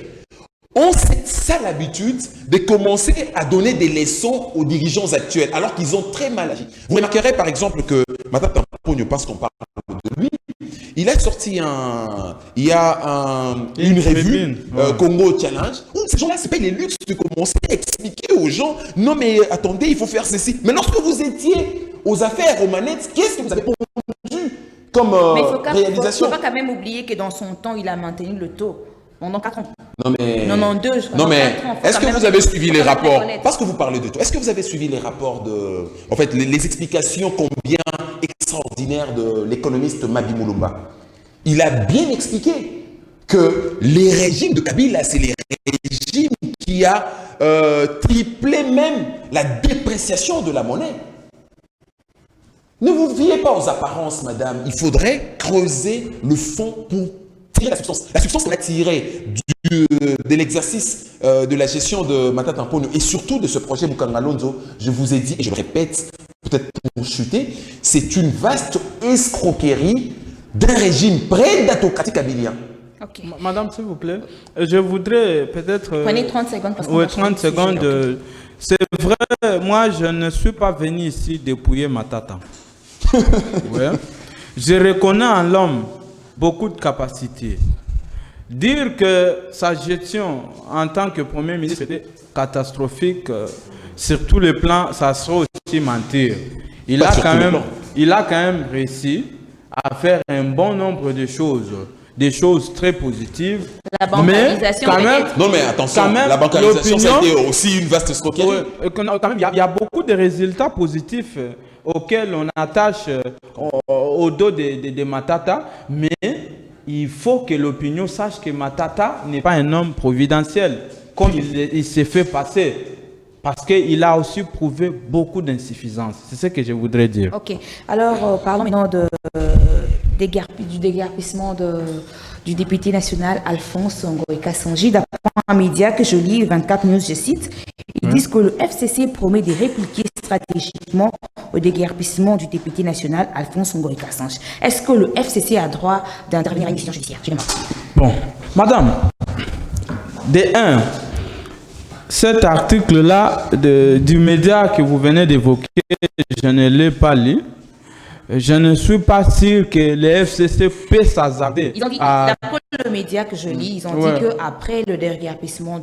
ont cette sale habitude de commencer à donner des leçons aux dirigeants actuels, alors qu'ils ont très mal agi. Vous remarquerez par exemple que Matata Mponyo, parce qu'on parle de lui, il a sorti une revue, Congo Challenge, où ces gens-là, c'est pas les luxe de commencer à expliquer aux gens, non mais attendez, il faut faire ceci. Mais lorsque vous étiez aux affaires, aux manettes, qu'est-ce que vous avez pondu comme réalisation? Il ne faut pas quand même oublier que dans son temps, il a maintenu le taux. Pendant 4 ans. Non mais, 92, non mais est-ce que vous avez suivi les rapports? Parce que vous parlez de tout. Est-ce que vous avez suivi les rapports de... En fait, les explications combien extraordinaires de l'économiste Mabi Moulumba? Il a bien expliqué que les régimes de Kabila, c'est les régimes qui a triplé même la dépréciation de la monnaie. Ne vous fiez pas aux apparences, madame. Il faudrait creuser le fond pour tirer la substance. La substance qu'on a tirée de l'exercice de la gestion de Matata Mponyo et surtout de ce projet Bukanga Lonzo, je vous ai dit, et je le répète, peut-être pour chuter, c'est une vaste escroquerie d'un régime prédatocratique abilien. Okay. Madame, s'il vous plaît, je voudrais peut-être... Prenez 30 secondes. Parce oui, 30 secondes. Okay. C'est vrai, moi, je ne suis pas venu ici dépouiller Matata. Ouais. Je reconnais en l'homme beaucoup de capacités. Dire que sa gestion en tant que Premier ministre était catastrophique sur tous les plans, ça serait aussi mentir. Il a quand même réussi à faire un bon nombre de choses, des choses très positives. La bancarisation. Mais quand même, non mais attention, la bancarisation c'était aussi une vaste escroquerie. Il y a beaucoup de résultats positifs auxquels on attache au dos de Matata, mais il faut que l'opinion sache que Matata n'est pas un homme providentiel, comme il s'est fait passer, parce qu'il a aussi prouvé beaucoup d'insuffisance. C'est ce que je voudrais dire. Ok. Alors, parlons maintenant du déguerpissement du député national Alphonse Ngoï Kassanji. D'après un média que je lis, 24 News, je cite, ils disent que le FCC promet de répliquer stratégiquement au déguerpissement du député national Alphonse Ngoï Kassanji. Est-ce que le FCC a droit d'intervenir à une décision judiciaire? Bon, madame, cet article-là du média que vous venez d'évoquer, je ne l'ai pas lu. Je ne suis pas sûr que le FCC peut s'hasarder. Ils ont dit, d'après le média que je lis, ils ont dit qu'après le déguerpissement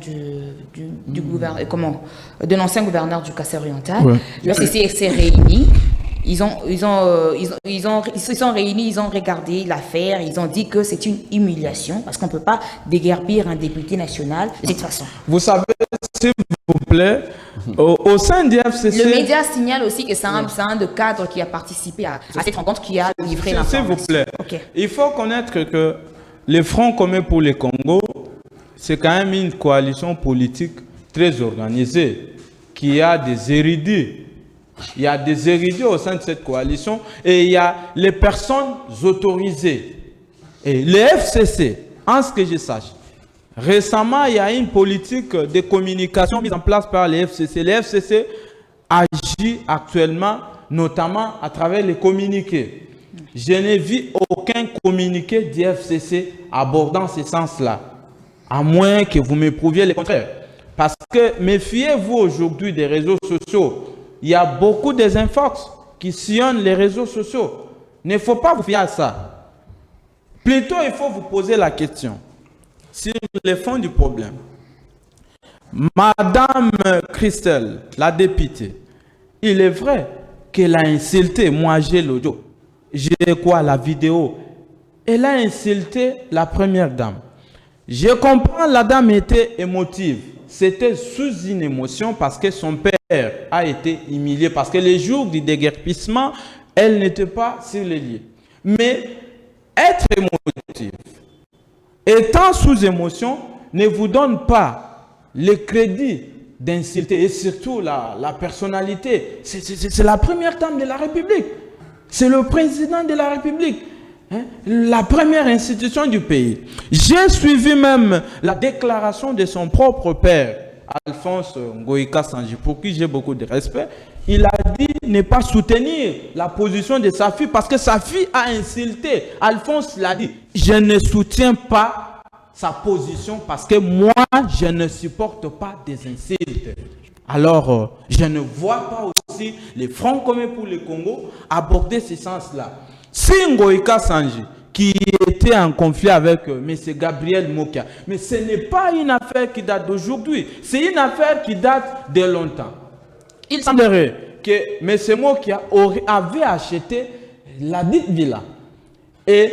de l'ancien gouverneur du Kassai oriental, le FCC s'est réuni. Ils se sont réunis, ils ont regardé l'affaire, ils ont dit que c'est une humiliation parce qu'on ne peut pas déguerpir un député national de cette façon. Vous savez, s'il vous plaît, au sein du FCC... Le média signale aussi que c'est un de cadres qui a participé à cette rencontre qui a livré l'information. S'il vous plaît, il faut connaître que le Front commun pour le Congo, c'est quand même une coalition politique très organisée, qui a des érudits. Il y a des érudits au sein de cette coalition et il y a les personnes autorisées. Et le FCC, en ce que je sache, récemment, il y a une politique de communication mise en place par le FCC. Le FCC agit actuellement, notamment à travers les communiqués. Je n'ai vu aucun communiqué du FCC abordant ce sens-là, à moins que vous me prouviez le contraire. Parce que méfiez-vous aujourd'hui des réseaux sociaux. Il y a beaucoup de désinfox qui sillonnent les réseaux sociaux. Il ne faut pas vous fier à ça. Plutôt, il faut vous poser la question sur le fond du problème. Madame Christelle, la députée, il est vrai qu'elle a insulté, moi j'ai l'audio, j'ai la vidéo. Elle a insulté la première dame. Je comprends, la dame était émotive. C'était sous une émotion parce que son père a été humilié. Parce que les jours du déguerpissement, elle n'était pas sur les lieux. Mais être émotif, étant sous émotion, ne vous donne pas le crédit d'insulter. Et surtout la personnalité. C'est la première dame de la République. C'est le président de la République. La première institution du pays. J'ai suivi même la déclaration de son propre père Alphonse Ngoïka Sanji, pour qui j'ai beaucoup de respect, il a dit ne pas soutenir la position de sa fille parce que sa fille a insulté. Alphonse l'a dit, je ne soutiens pas sa position parce que moi, je ne supporte pas des insultes. Alors, je ne vois pas aussi les Front commun pour le Congo aborder ce sens-là. Si Ngoïka Sanji, qui était en conflit avec M. Gabriel Mokia, mais ce n'est pas une affaire qui date d'aujourd'hui, c'est une affaire qui date de longtemps. Il semblerait que M. Mokia avait acheté la dite villa. Et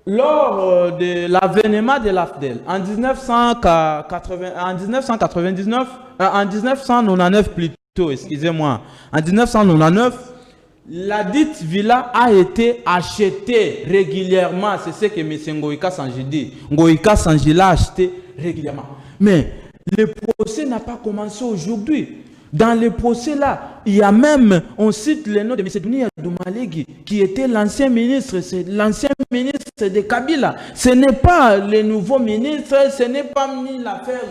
lors de l'avènement de l'AFDEL, en 1999 plutôt, excusez-moi, en 1999, la dite villa a été achetée régulièrement. C'est ce que M. Ngoïka Sanji dit. Ngoïka Sanji l'a acheté régulièrement. Mais le procès n'a pas commencé aujourd'hui. Dans le procès-là, il y a même, on cite le nom de M. Dunia Doumalégui, qui était l'ancien ministre, c'est l'ancien ministre de Kabila. Ce n'est pas le nouveau ministre, ce n'est pas ni l'affaire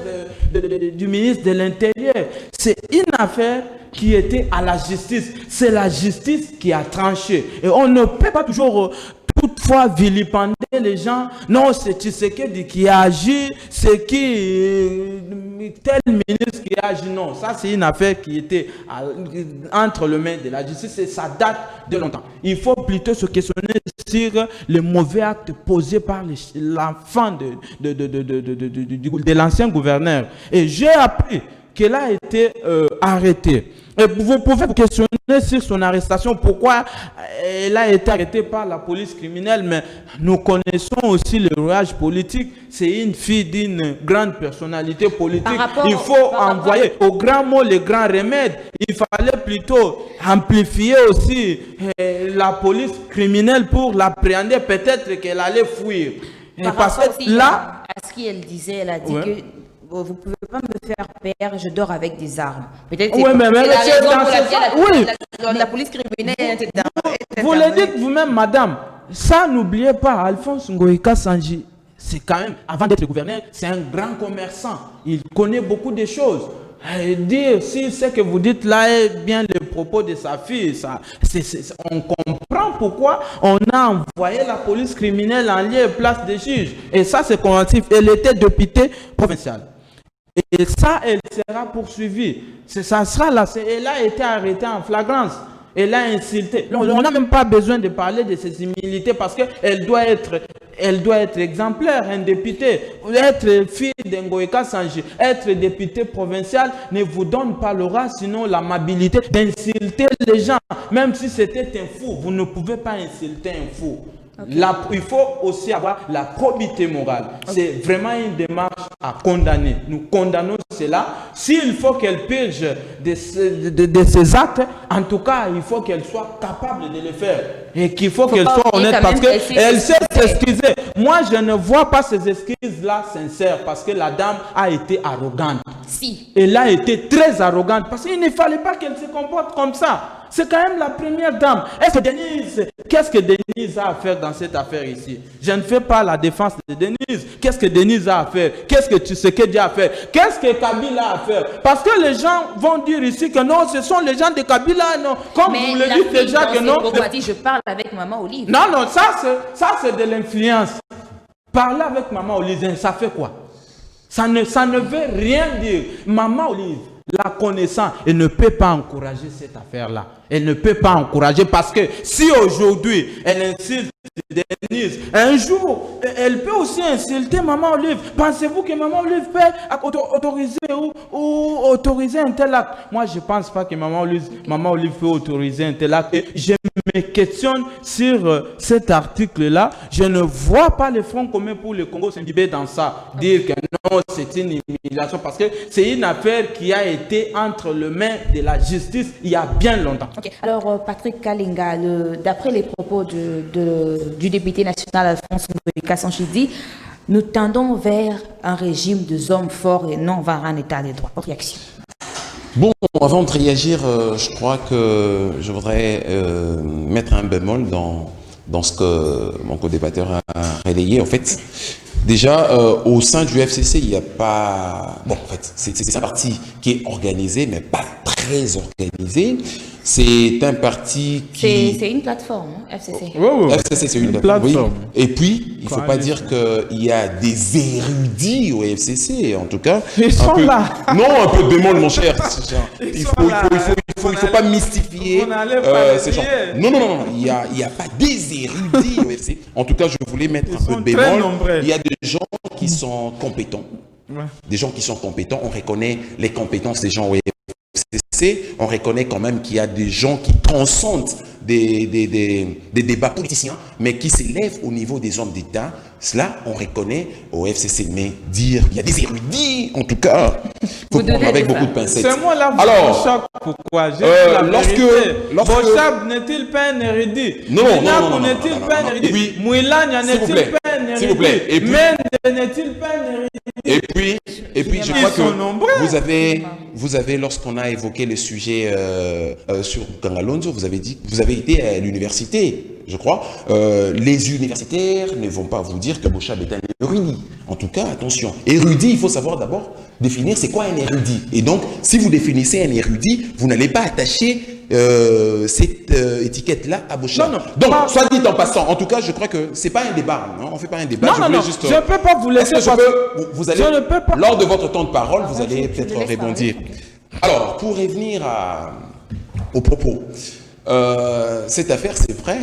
du ministre de l'Intérieur. C'est une affaire qui était à la justice. C'est la justice qui a tranché. Et on ne peut pas toujours toutefois vilipender les gens. Non, c'est Tshisekedi qui a agi, c'est tel ministre qui a agi. Non, ça c'est une affaire qui était entre les mains de la justice et ça date de longtemps. Il faut plutôt se questionner sur les mauvais actes posés par l'enfant de l'ancien gouverneur. Et j'ai appris qu'elle a été arrêtée. Et vous pouvez vous questionner sur son arrestation, pourquoi elle a été arrêtée par la police criminelle, mais nous connaissons aussi le rouage politique. C'est une fille d'une grande personnalité politique. Il faut envoyer au grand mot le grand remède. Il fallait plutôt amplifier aussi la police criminelle pour l'appréhender. Peut-être qu'elle allait fuir. Parce que là, à ce qu'elle disait, elle a dit que vous ne pouvez pas me faire peur, je dors avec des armes. Peut-être oui, mais même la police criminelle est dans... Vous le dites vous-même, madame. Ça, n'oubliez pas, Alphonse Ngoïka Sanji, c'est quand même, avant d'être gouverneur, c'est un grand commerçant. Il connaît beaucoup de choses. Et dire si ce que vous dites là est bien le propos de sa fille, on comprend pourquoi on a envoyé la police criminelle en lieu et place des juges. Et ça, c'est conventif. Elle était députée provinciale. Et ça, elle sera poursuivie. Ça sera là. Elle a été arrêtée en flagrance. Elle a insulté. On n'a même pas besoin de parler de ses humilités parce qu'elle doit être exemplaire, un député. Être fille d'Ngoïka Sanji, être député provincial ne vous donne pas l'aura, sinon l'amabilité d'insulter les gens. Même si c'était un fou, vous ne pouvez pas insulter un fou. Okay. Il faut aussi avoir la probité morale. Okay. C'est vraiment une démarche à condamner. Nous condamnons cela. S'il faut qu'elle purge de ses actes, en tout cas, il faut qu'elle soit capable de le faire. Et qu'il faut qu'elle soit honnête parce qu'elle sait s'excuser. Moi, je ne vois pas ces excuses-là sincères parce que la dame a été arrogante. Si. Elle a été très arrogante parce qu'il ne fallait pas qu'elle se comporte comme ça. C'est quand même la première dame. Qu'est-ce que Denise a à faire dans cette affaire ici? Je ne fais pas la défense de Denise. Qu'est-ce que Denise a à faire? Qu'est-ce que Tshisekedi a à faire? Qu'est-ce que Kabila a à faire? Parce que les gens vont dire ici que non, ce sont les gens de Kabila, non. Comme mais vous le dites déjà que non. Je parle avec Maman Olive. Non, non, ça c'est de l'influence. Parler avec Maman Olive, ça fait quoi? Ça ne veut rien dire. Maman Olive, la connaissant, elle ne peut pas encourager cette affaire-là. Elle ne peut pas encourager parce que si aujourd'hui, elle insulte Denise, un jour, elle peut aussi insulter Maman Olive. Pensez-vous que Maman Olive peut autoriser ou autoriser un tel acte? Moi, je ne pense pas que Maman Olive peut autoriser un tel acte. Et je me questionne sur cet article-là. Je ne vois pas le Front commun pour le Congo s'imbiber dans ça. Dire que non, c'est une humiliation parce que c'est une affaire qui a été entre les mains de la justice il y a bien longtemps. Okay. Alors, Patrick Kalinga, d'après les propos du député national Alphonse Ngoïka Sanji dit, nous tendons vers un régime de hommes forts et non vers un état de droit. Réaction. Bon, avant de réagir, je crois que je voudrais mettre un bémol dans ce que mon co-débatteur a relayé. En fait, Déjà, au sein du FCC, il n'y a pas... Bon, en fait, c'est un parti qui est organisé, mais pas très organisé. C'est un parti qui... C'est une plateforme, hein, FCC. FCC, c'est une plateforme. Oui. Et puis, il ne faut pas dire qu'il y a des érudits au FCC, en tout cas. Ils sont là. Non, un peu de bémol, mon cher. Il ne faut pas mystifier ces gens. Non. Il n'y a pas des érudits au FCC. En tout cas, je voulais mettre un peu de bémol. Il y a des gens qui sont compétents. Des gens qui sont compétents. On reconnaît les compétences des gens au FCC. On reconnaît quand même qu'il y a des gens qui transcendent des débats politiciens, mais qui s'élèvent au niveau des hommes d'État. Cela, on reconnaît au FCC. Mais dire qu'il y a des érudits, en tout cas, il faut prendre avec beaucoup de pincettes. C'est moi là, vous choque. Pourquoi Bochab n'est-il pas un érudit? Non. N'est-il pas un érudit? Mouilania n'est-il pas un érudit? S'il vous plaît. Et puis, n'est-il pas un érudit? Et puis, je crois que vous avez, lorsqu'on a évoqué le sujet sur Kangalonzo, vous avez été à l'université, je crois. Les universitaires ne vont pas vous dire que Bochab est un érudit. En tout cas, attention. Érudit, il faut savoir d'abord définir c'est quoi un érudit. Et donc, si vous définissez un érudit, vous n'allez pas attacher cette étiquette-là à Bochab. Donc, soit dit en passant, en tout cas, je crois que c'est pas un débat. On ne fait pas un débat. Je ne peux pas vous laisser. Lors de votre temps de parole, vous allez peut-être répondre. Alors, pour revenir aux propos, cette affaire, c'est vrai,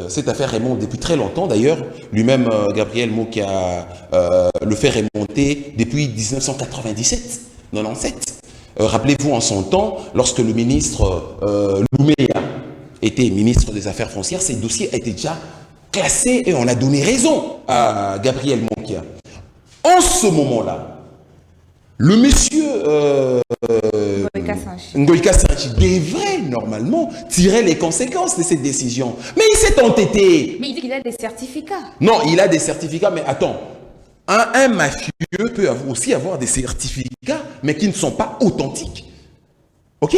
cette affaire remonte depuis très longtemps. D'ailleurs, lui-même, Gabriel Mokia, le fait remonter depuis 1997, 97. Rappelez-vous en son temps, lorsque le ministre Louméa était ministre des Affaires foncières, ces dossiers étaient déjà classés et on a donné raison à Gabriel Mokia. En ce moment-là, le monsieur Ngoïka Sanchi devrait normalement tirer les conséquences de cette décision. Mais il s'est entêté. Mais il dit qu'il a des certificats. Non, il a des certificats, mais attends. Un mafieux peut aussi avoir des certificats, mais qui ne sont pas authentiques. Ok?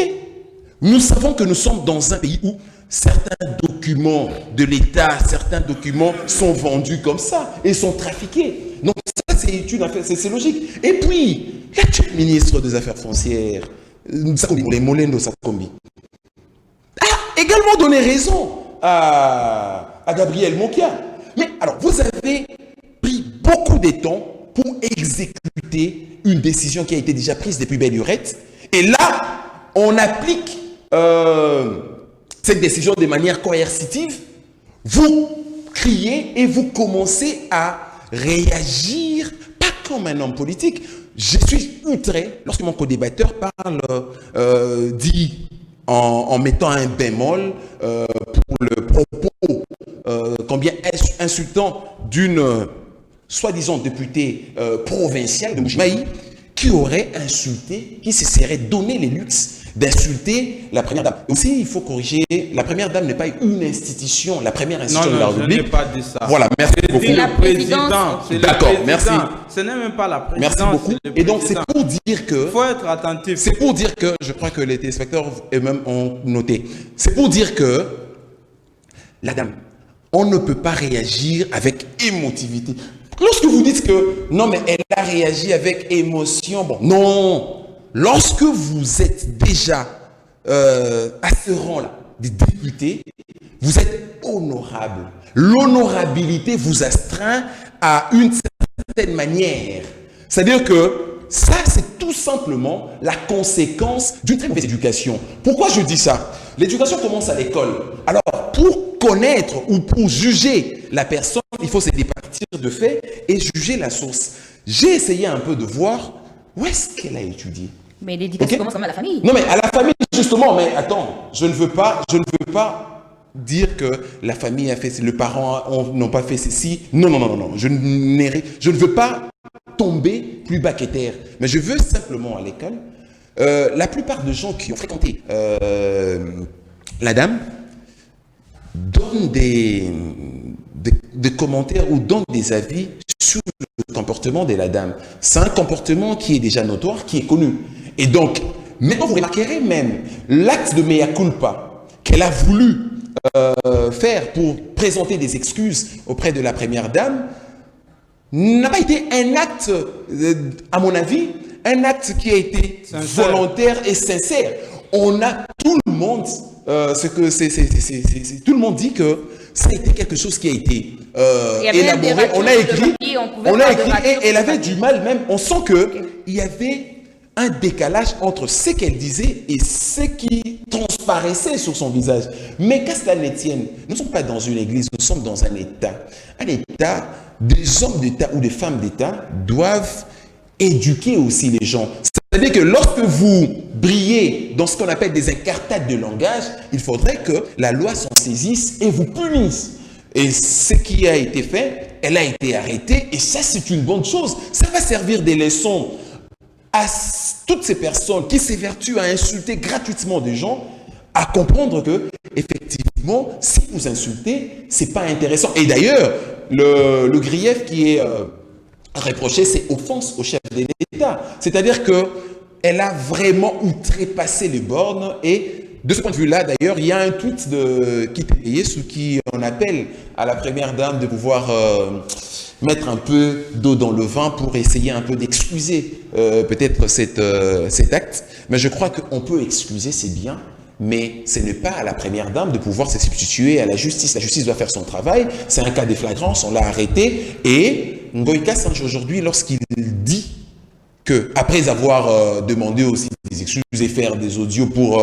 Nous savons que nous sommes dans un pays où certains documents de l'État, certains documents sont vendus comme ça et sont trafiqués. Donc ça, c'est logique. Et puis, l'actuel ministre des Affaires foncières, Molendo Sakombi, a également donné raison à Gabriel Mokia. Mais alors, vous avez pris beaucoup de temps pour exécuter une décision qui a été déjà prise depuis belle lurette. Et là, on applique cette décision de manière coercitive. Vous criez et vous commencez à réagir, pas comme un homme politique. Je suis outré lorsque mon co-débatteur parle, dit en mettant un bémol pour le propos combien insultant d'une soi-disant députée provinciale de Moujimaï qui aurait insulté, qui se serait donné les luxes d'insulter la première dame. Aussi, il faut corriger, la première dame n'est pas une institution, la première institution de la République. Je n'ai pas dit ça. Voilà, merci beaucoup. C'est la présidence. D'accord, merci. Ce n'est même pas la présidence. Merci beaucoup. Et donc, c'est pour dire que... Il faut être attentif. C'est pour dire que, je crois que les téléspectateurs eux-mêmes ont noté, c'est pour dire que, la dame, on ne peut pas réagir avec émotivité. Lorsque vous dites que, non, mais elle a réagi avec émotion, bon, non. Lorsque vous êtes déjà à ce rang-là, des députés, vous êtes honorable. L'honorabilité vous astreint à une certaine manière. C'est-à-dire que ça, c'est tout simplement la conséquence d'une très mauvaise éducation. Pourquoi je dis ça? L'éducation commence à l'école. Alors, pour connaître ou pour juger la personne, il faut se départir de faits et juger la source. J'ai essayé un peu de voir où est-ce qu'elle a étudié. Mais l'éducation commence quand même à la famille. Non, mais à la famille, justement. Mais attends, je ne veux pas dire que la famille a fait, les parents n'ont pas fait ceci. Non. Je ne veux pas tomber plus bas qu'éther. Mais je veux simplement à l'école, la plupart des gens qui ont fréquenté la dame donnent des commentaires ou donnent des avis sur le comportement de la dame. C'est un comportement qui est déjà notoire, qui est connu. Et donc, maintenant vous remarquerez même l'acte de mea culpa qu'elle a voulu faire pour présenter des excuses auprès de la première dame n'a pas été un acte, à mon avis, un acte qui a été volontaire et sincère. On a tout le monde, tout le monde dit que ça a été quelque chose qui a été élaboré. On a écrit et elle avait du mal même. On sent qu'il y avait un décalage entre ce qu'elle disait et ce qui transparaissait sur son visage. Mais qu'à cela ne tienne, nous ne sommes pas dans une église, nous sommes dans un État. Un État, des hommes d'État ou des femmes d'État doivent éduquer aussi les gens. C'est-à-dire que lorsque vous brillez dans ce qu'on appelle des incartades de langage, il faudrait que la loi s'en saisisse et vous punisse. Et ce qui a été fait, elle a été arrêtée et ça c'est une bonne chose. Ça va servir des leçons à toutes ces personnes qui s'évertuent à insulter gratuitement des gens, à comprendre que effectivement, si vous insultez, c'est pas intéressant. Et d'ailleurs, le grief qui est reproché, c'est offense au chef de l'État. C'est-à-dire qu'elle a vraiment outrepassé les bornes et de ce point de vue-là, d'ailleurs, il y a un tweet qui est payé, ce qui en appelle à la première dame de pouvoir mettre un peu d'eau dans le vin pour essayer un peu d'excuser peut-être cet acte. Mais je crois qu'on peut excuser, c'est bien, mais ce n'est pas à la première dame de pouvoir se substituer à la justice. La justice doit faire son travail. C'est un cas de flagrance, on l'a arrêté. Et Ngoï Ka-Sange aujourd'hui, lorsqu'il dit que, après avoir demandé aussi des excuses et faire des audios pour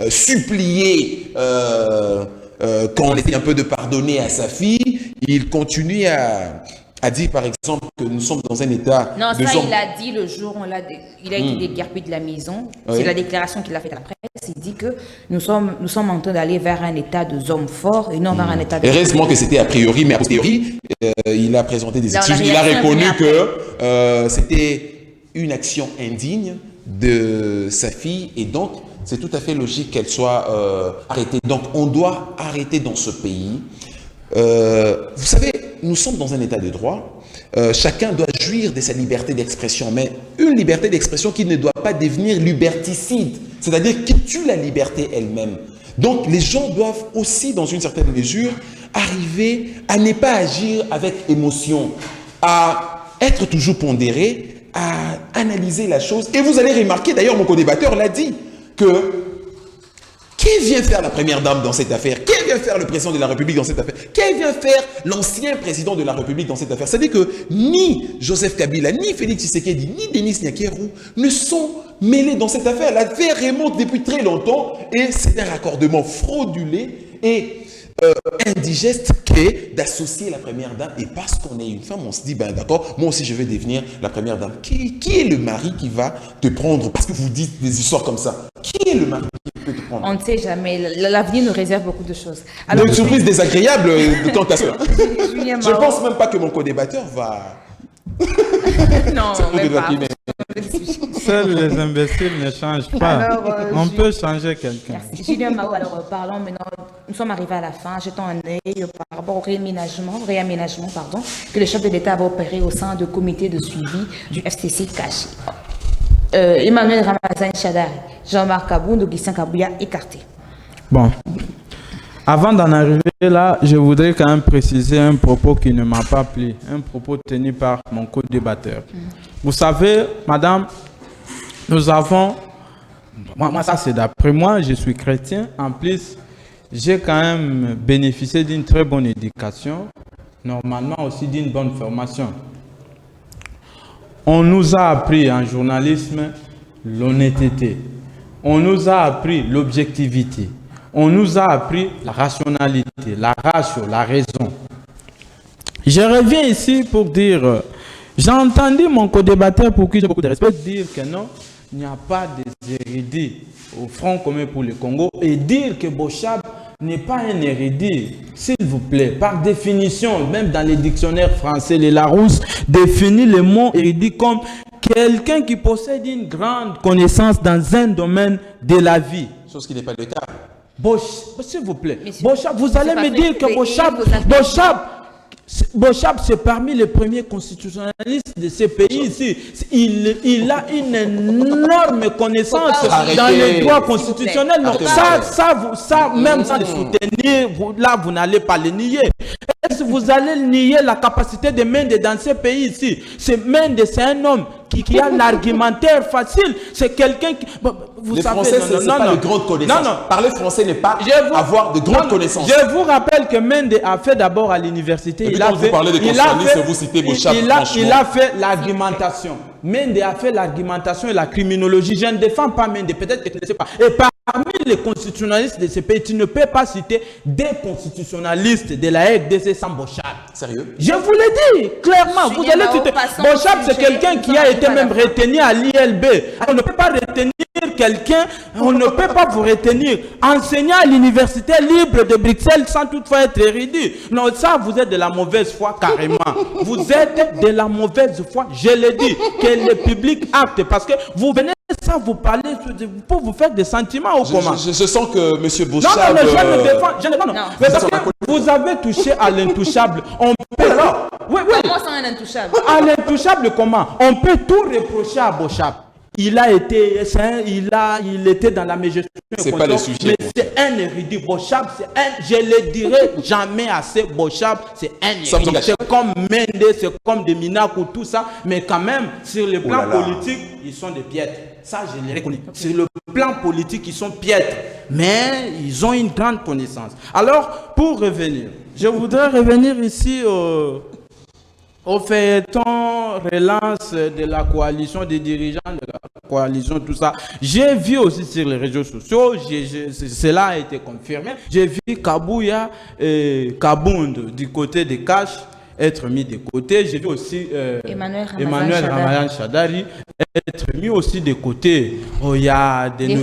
supplier qu'on essaie un peu de pardonner à sa fille, il continue à dire par exemple que nous sommes dans un état... Non, ça il a dit le jour où il a été déguerpi de la maison. Oui. C'est la déclaration qu'il a faite à la presse. Il dit que nous sommes en train d'aller vers un état de hommes forts et non vers un état de... Heureusement que c'était a priori, mais a posteriori, il a présenté des excuses. Il a reconnu que c'était une action indigne de sa fille et donc c'est tout à fait logique qu'elle soit arrêtée. Donc on doit arrêter dans ce pays. Vous savez, nous sommes dans un état de droit. Chacun doit jouir de sa liberté d'expression, mais une liberté d'expression qui ne doit pas devenir liberticide, c'est-à-dire qui tue la liberté elle-même. Donc les gens doivent aussi, dans une certaine mesure, arriver à ne pas agir avec émotion, à être toujours pondéré, à analyser la chose. Et vous allez remarquer, d'ailleurs mon co-débatteur l'a dit, que qui vient faire la première dame dans cette affaire? Qui vient faire le président de la République dans cette affaire? Qui vient faire l'ancien président de la République dans cette affaire? C'est-à-dire que ni Joseph Kabila, ni Félix Tshisekedi, ni Denis Nyakeru ne sont mêlés dans cette affaire. L'affaire remonte depuis très longtemps et c'est un raccordement fraudulé et indigeste qu'est d'associer la première dame. Et parce qu'on est une femme, on se dit, ben d'accord, moi aussi je vais devenir la première dame. Qui est le mari qui va te prendre? Parce que vous dites des histoires comme ça. Qui est le mari qui peut te prendre? On ne sait jamais. L'avenir nous réserve beaucoup de choses. Alors, une surprise désagréable quant à ça. Je ne pense même pas que mon co-débatteur va... Non, même pas. Seuls les imbéciles ne changent pas. Alors, on peut changer quelqu'un. Merci. Julien Mao, alors parlons maintenant. Nous sommes arrivés à la fin. Jetons un œil par rapport au réaménagement, que le chef de l'État va opérer au sein du comité de suivi du FCC caché. Emmanuel Ramazan Chadari, Jean-Marc Kabound, Augustin Kabouya écartés. Bon. Avant d'en arriver là, je voudrais quand même préciser un propos qui ne m'a pas plu, un propos tenu par mon co-débatteur. Vous savez, madame, nous avons, moi ça c'est d'après moi, je suis chrétien, en plus, j'ai quand même bénéficié d'une très bonne éducation, normalement aussi d'une bonne formation. On nous a appris en journalisme l'honnêteté, on nous a appris l'objectivité. On nous a appris la rationalité, la ratio, la raison. Je reviens ici pour dire, j'ai entendu mon co-débatteur pour qui j'ai beaucoup de respect dire que non, il n'y a pas des érudits au Front commun pour le Congo et dire que Bochab n'est pas un érudit, s'il vous plaît. Par définition, même dans les dictionnaires français, les Larousse définit le mot érudit comme quelqu'un qui possède une grande connaissance dans un domaine de la vie. Chose qui n'est pas le cas. S'il vous plaît, Bochab, vous allez me dire que Bochab, c'est parmi les premiers constitutionnalistes de ce pays ici. Il a une énorme connaissance dans les droits constitutionnels. Donc ça, même sans le soutenir, là, vous n'allez pas le nier. Est-ce que vous allez nier la capacité de Mende dans ce pays ici. Mende, c'est un homme qui a l'argumentaire facile. C'est quelqu'un qui... Vous les savez, Français, ce n'est pas de grandes connaissances. Non. Parler français n'est pas avoir de grandes connaissances. Je vous rappelle que Mende a fait d'abord à l'université. Vous parlez de constitutionnalisme, vous citez Bochap, il a fait l'argumentation. Mende a fait l'argumentation et la criminologie. Je ne défends pas Mende, peut-être que tu ne sais pas. Et parmi les constitutionnalistes de ce pays, tu ne peux pas citer des constitutionnalistes de la RDC sans Bochap. Sérieux? Je vous l'ai dit, clairement. Vous allez citer. Bochap, c'est quelqu'un qui a été même retenu à l'ILB. On ne peut pas retenir quelqu'un, on ne peut pas vous retenir. Enseignant à l'université libre de Bruxelles sans toutefois être érudit. Non, ça, vous êtes de la mauvaise foi carrément. Vous êtes de la mauvaise foi, je l'ai dit, que le public acte. Parce que vous venez ça vous parler pour vous faire des sentiments ou comment? Je sens que M. Bochap... Non, je ne défends pas. Mais parce que vous avez touché à l'intouchable. On peut... Alors, oui. Comment ça, un intouchable? À l'intouchable, comment? On peut tout reprocher à Bochap. Il était dans la mégestion. C'est pas le sujet. Mais c'est un érudit. Bochap, je le dirai jamais assez. Bochap, c'est un érudit. C'est comme Mende, c'est comme des Minakou, tout ça. Mais quand même, sur le plan politique, ils sont des piètres. Ça, je le reconnais. Sur le plan politique, ils sont piètres. Mais ils ont une grande connaissance. Alors, pour revenir, je voudrais revenir ici au feuilleton relance de la coalition, des dirigeants de la coalition, tout ça. J'ai vu aussi sur les réseaux sociaux, cela a été confirmé. J'ai vu Kabouya et Kabound du côté des Cash être mis de côté. J'ai vu aussi Emmanuel Ramadan Shadari être mis aussi de côté. Il y a des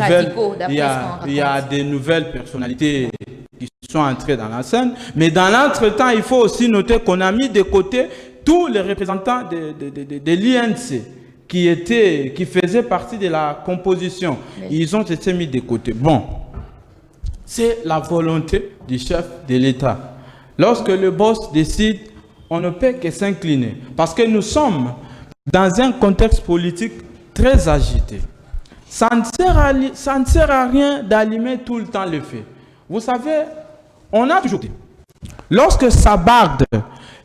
nouvelles personnalités qui sont entrées dans la scène. Mais dans l'entretemps, il faut aussi noter qu'on a mis de côté tous les représentants de l'INC qui faisaient partie de la composition. Ils ont été mis de côté. Bon, c'est la volonté du chef de l'État. Lorsque le boss décide, on ne peut que s'incliner. Parce que nous sommes dans un contexte politique très agité. Ça ne sert à rien d'allumer tout le temps le feu. Vous savez, on a toujours dit, lorsque Sabarde,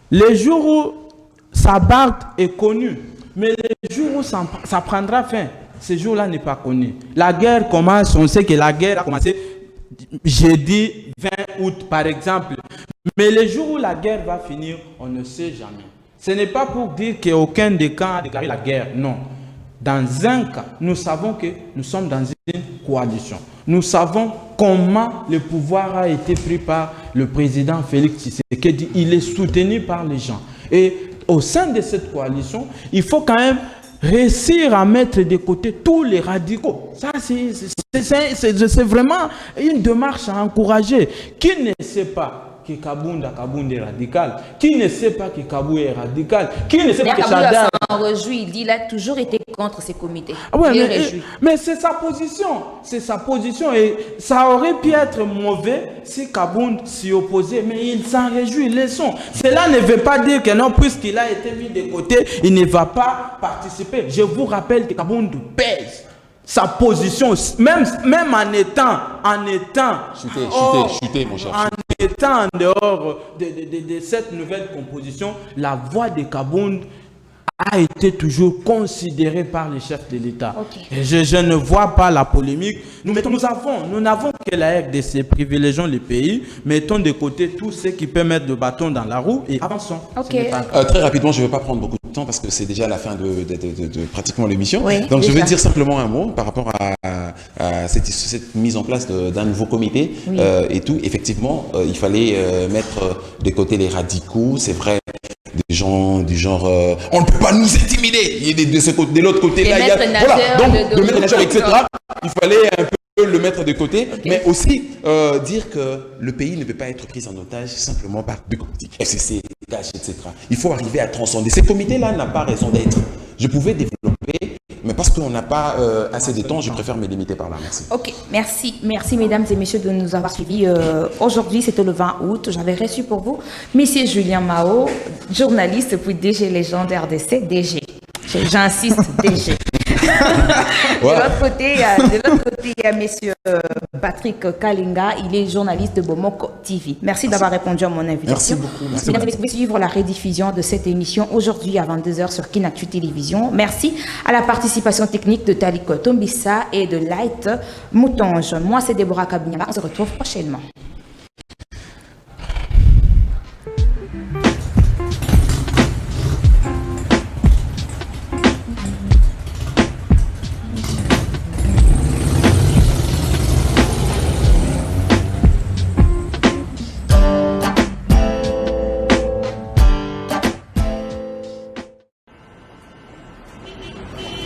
les jours où Sabarde est connu, mais les jours où ça prendra fin, ce jour-là n'est pas connu. La guerre commence, on sait que la guerre a commencé jeudi 20 août par exemple. Mais les jours où la guerre va finir, on ne sait jamais. Ce n'est pas pour dire qu'aucun des camps a déclaré la guerre, non. Dans un cas, nous savons que nous sommes dans une coalition. Nous savons comment le pouvoir a été pris par le président Félix Tshisekedi. Il est soutenu par les gens. Et au sein de cette coalition, il faut quand même réussir à mettre de côté tous les radicaux. Ça, c'est vraiment une démarche à encourager. Qui ne sait pas que Kabound est radical? Qui ne sait pas que Kabou est radical? Qui ne sait pas que Chadar... s'en réjouit. Il dit qu'il a toujours été contre ces comités. Mais c'est sa position. C'est sa position. Et ça aurait pu être mauvais si Kabound s'y opposait. Mais il s'en réjouit. Laissons. Cela ne veut pas dire que non, puisqu'il a été mis de côté, il ne va pas participer. Je vous rappelle que Kabound pèse sa position, même en étant chuté, mon cher. En étant en dehors de cette nouvelle composition, la voix de Kabound a été toujours considérée par les chefs de l'État. Okay. Et je ne vois pas la polémique. Nous n'avons que la RDC, privilégions les pays, mettons de côté tous ceux qui peuvent mettre le bâton dans la roue et avançons. Okay. Très rapidement, je ne vais pas prendre beaucoup de temps parce que c'est déjà la fin de pratiquement l'émission. Oui, donc je vais dire simplement un mot par rapport à cette mise en place d'un nouveau comité et tout. Effectivement, il fallait mettre de côté les radicaux, c'est vrai. Des gens du genre on ne peut pas nous intimider, il y a de l'autre côté là, de maître nageur, etc. Il fallait un peu le mettre de côté, mais aussi dire que le pays ne peut pas être pris en otage simplement par deux politiques, FCC, Cash, etc. Il faut arriver à transcender. Ces comités-là n'ont pas raison d'être. Je pouvais développer, mais parce qu'on n'a pas assez de temps, je préfère me limiter par là. Merci. Ok, merci. Merci mesdames et messieurs de nous avoir suivis. Aujourd'hui, c'était le 20 août. J'avais reçu pour vous Monsieur Julien Mao, journaliste puis DG légendaire RDC, DG. J'insiste, DG. Voilà. De l'autre côté, il y a monsieur Patrick Kalinga, il est journaliste de Bomoko TV. Merci d'avoir répondu à mon invitation. Merci beaucoup. Mesdames et messieurs, vous pouvez suivre la rediffusion de cette émission aujourd'hui à 22h sur Kinactu Télévision. Merci à la participation technique de Taliko Tombissa et de Light Moutonge. Moi, c'est Déborah Kabinyama. On se retrouve prochainement.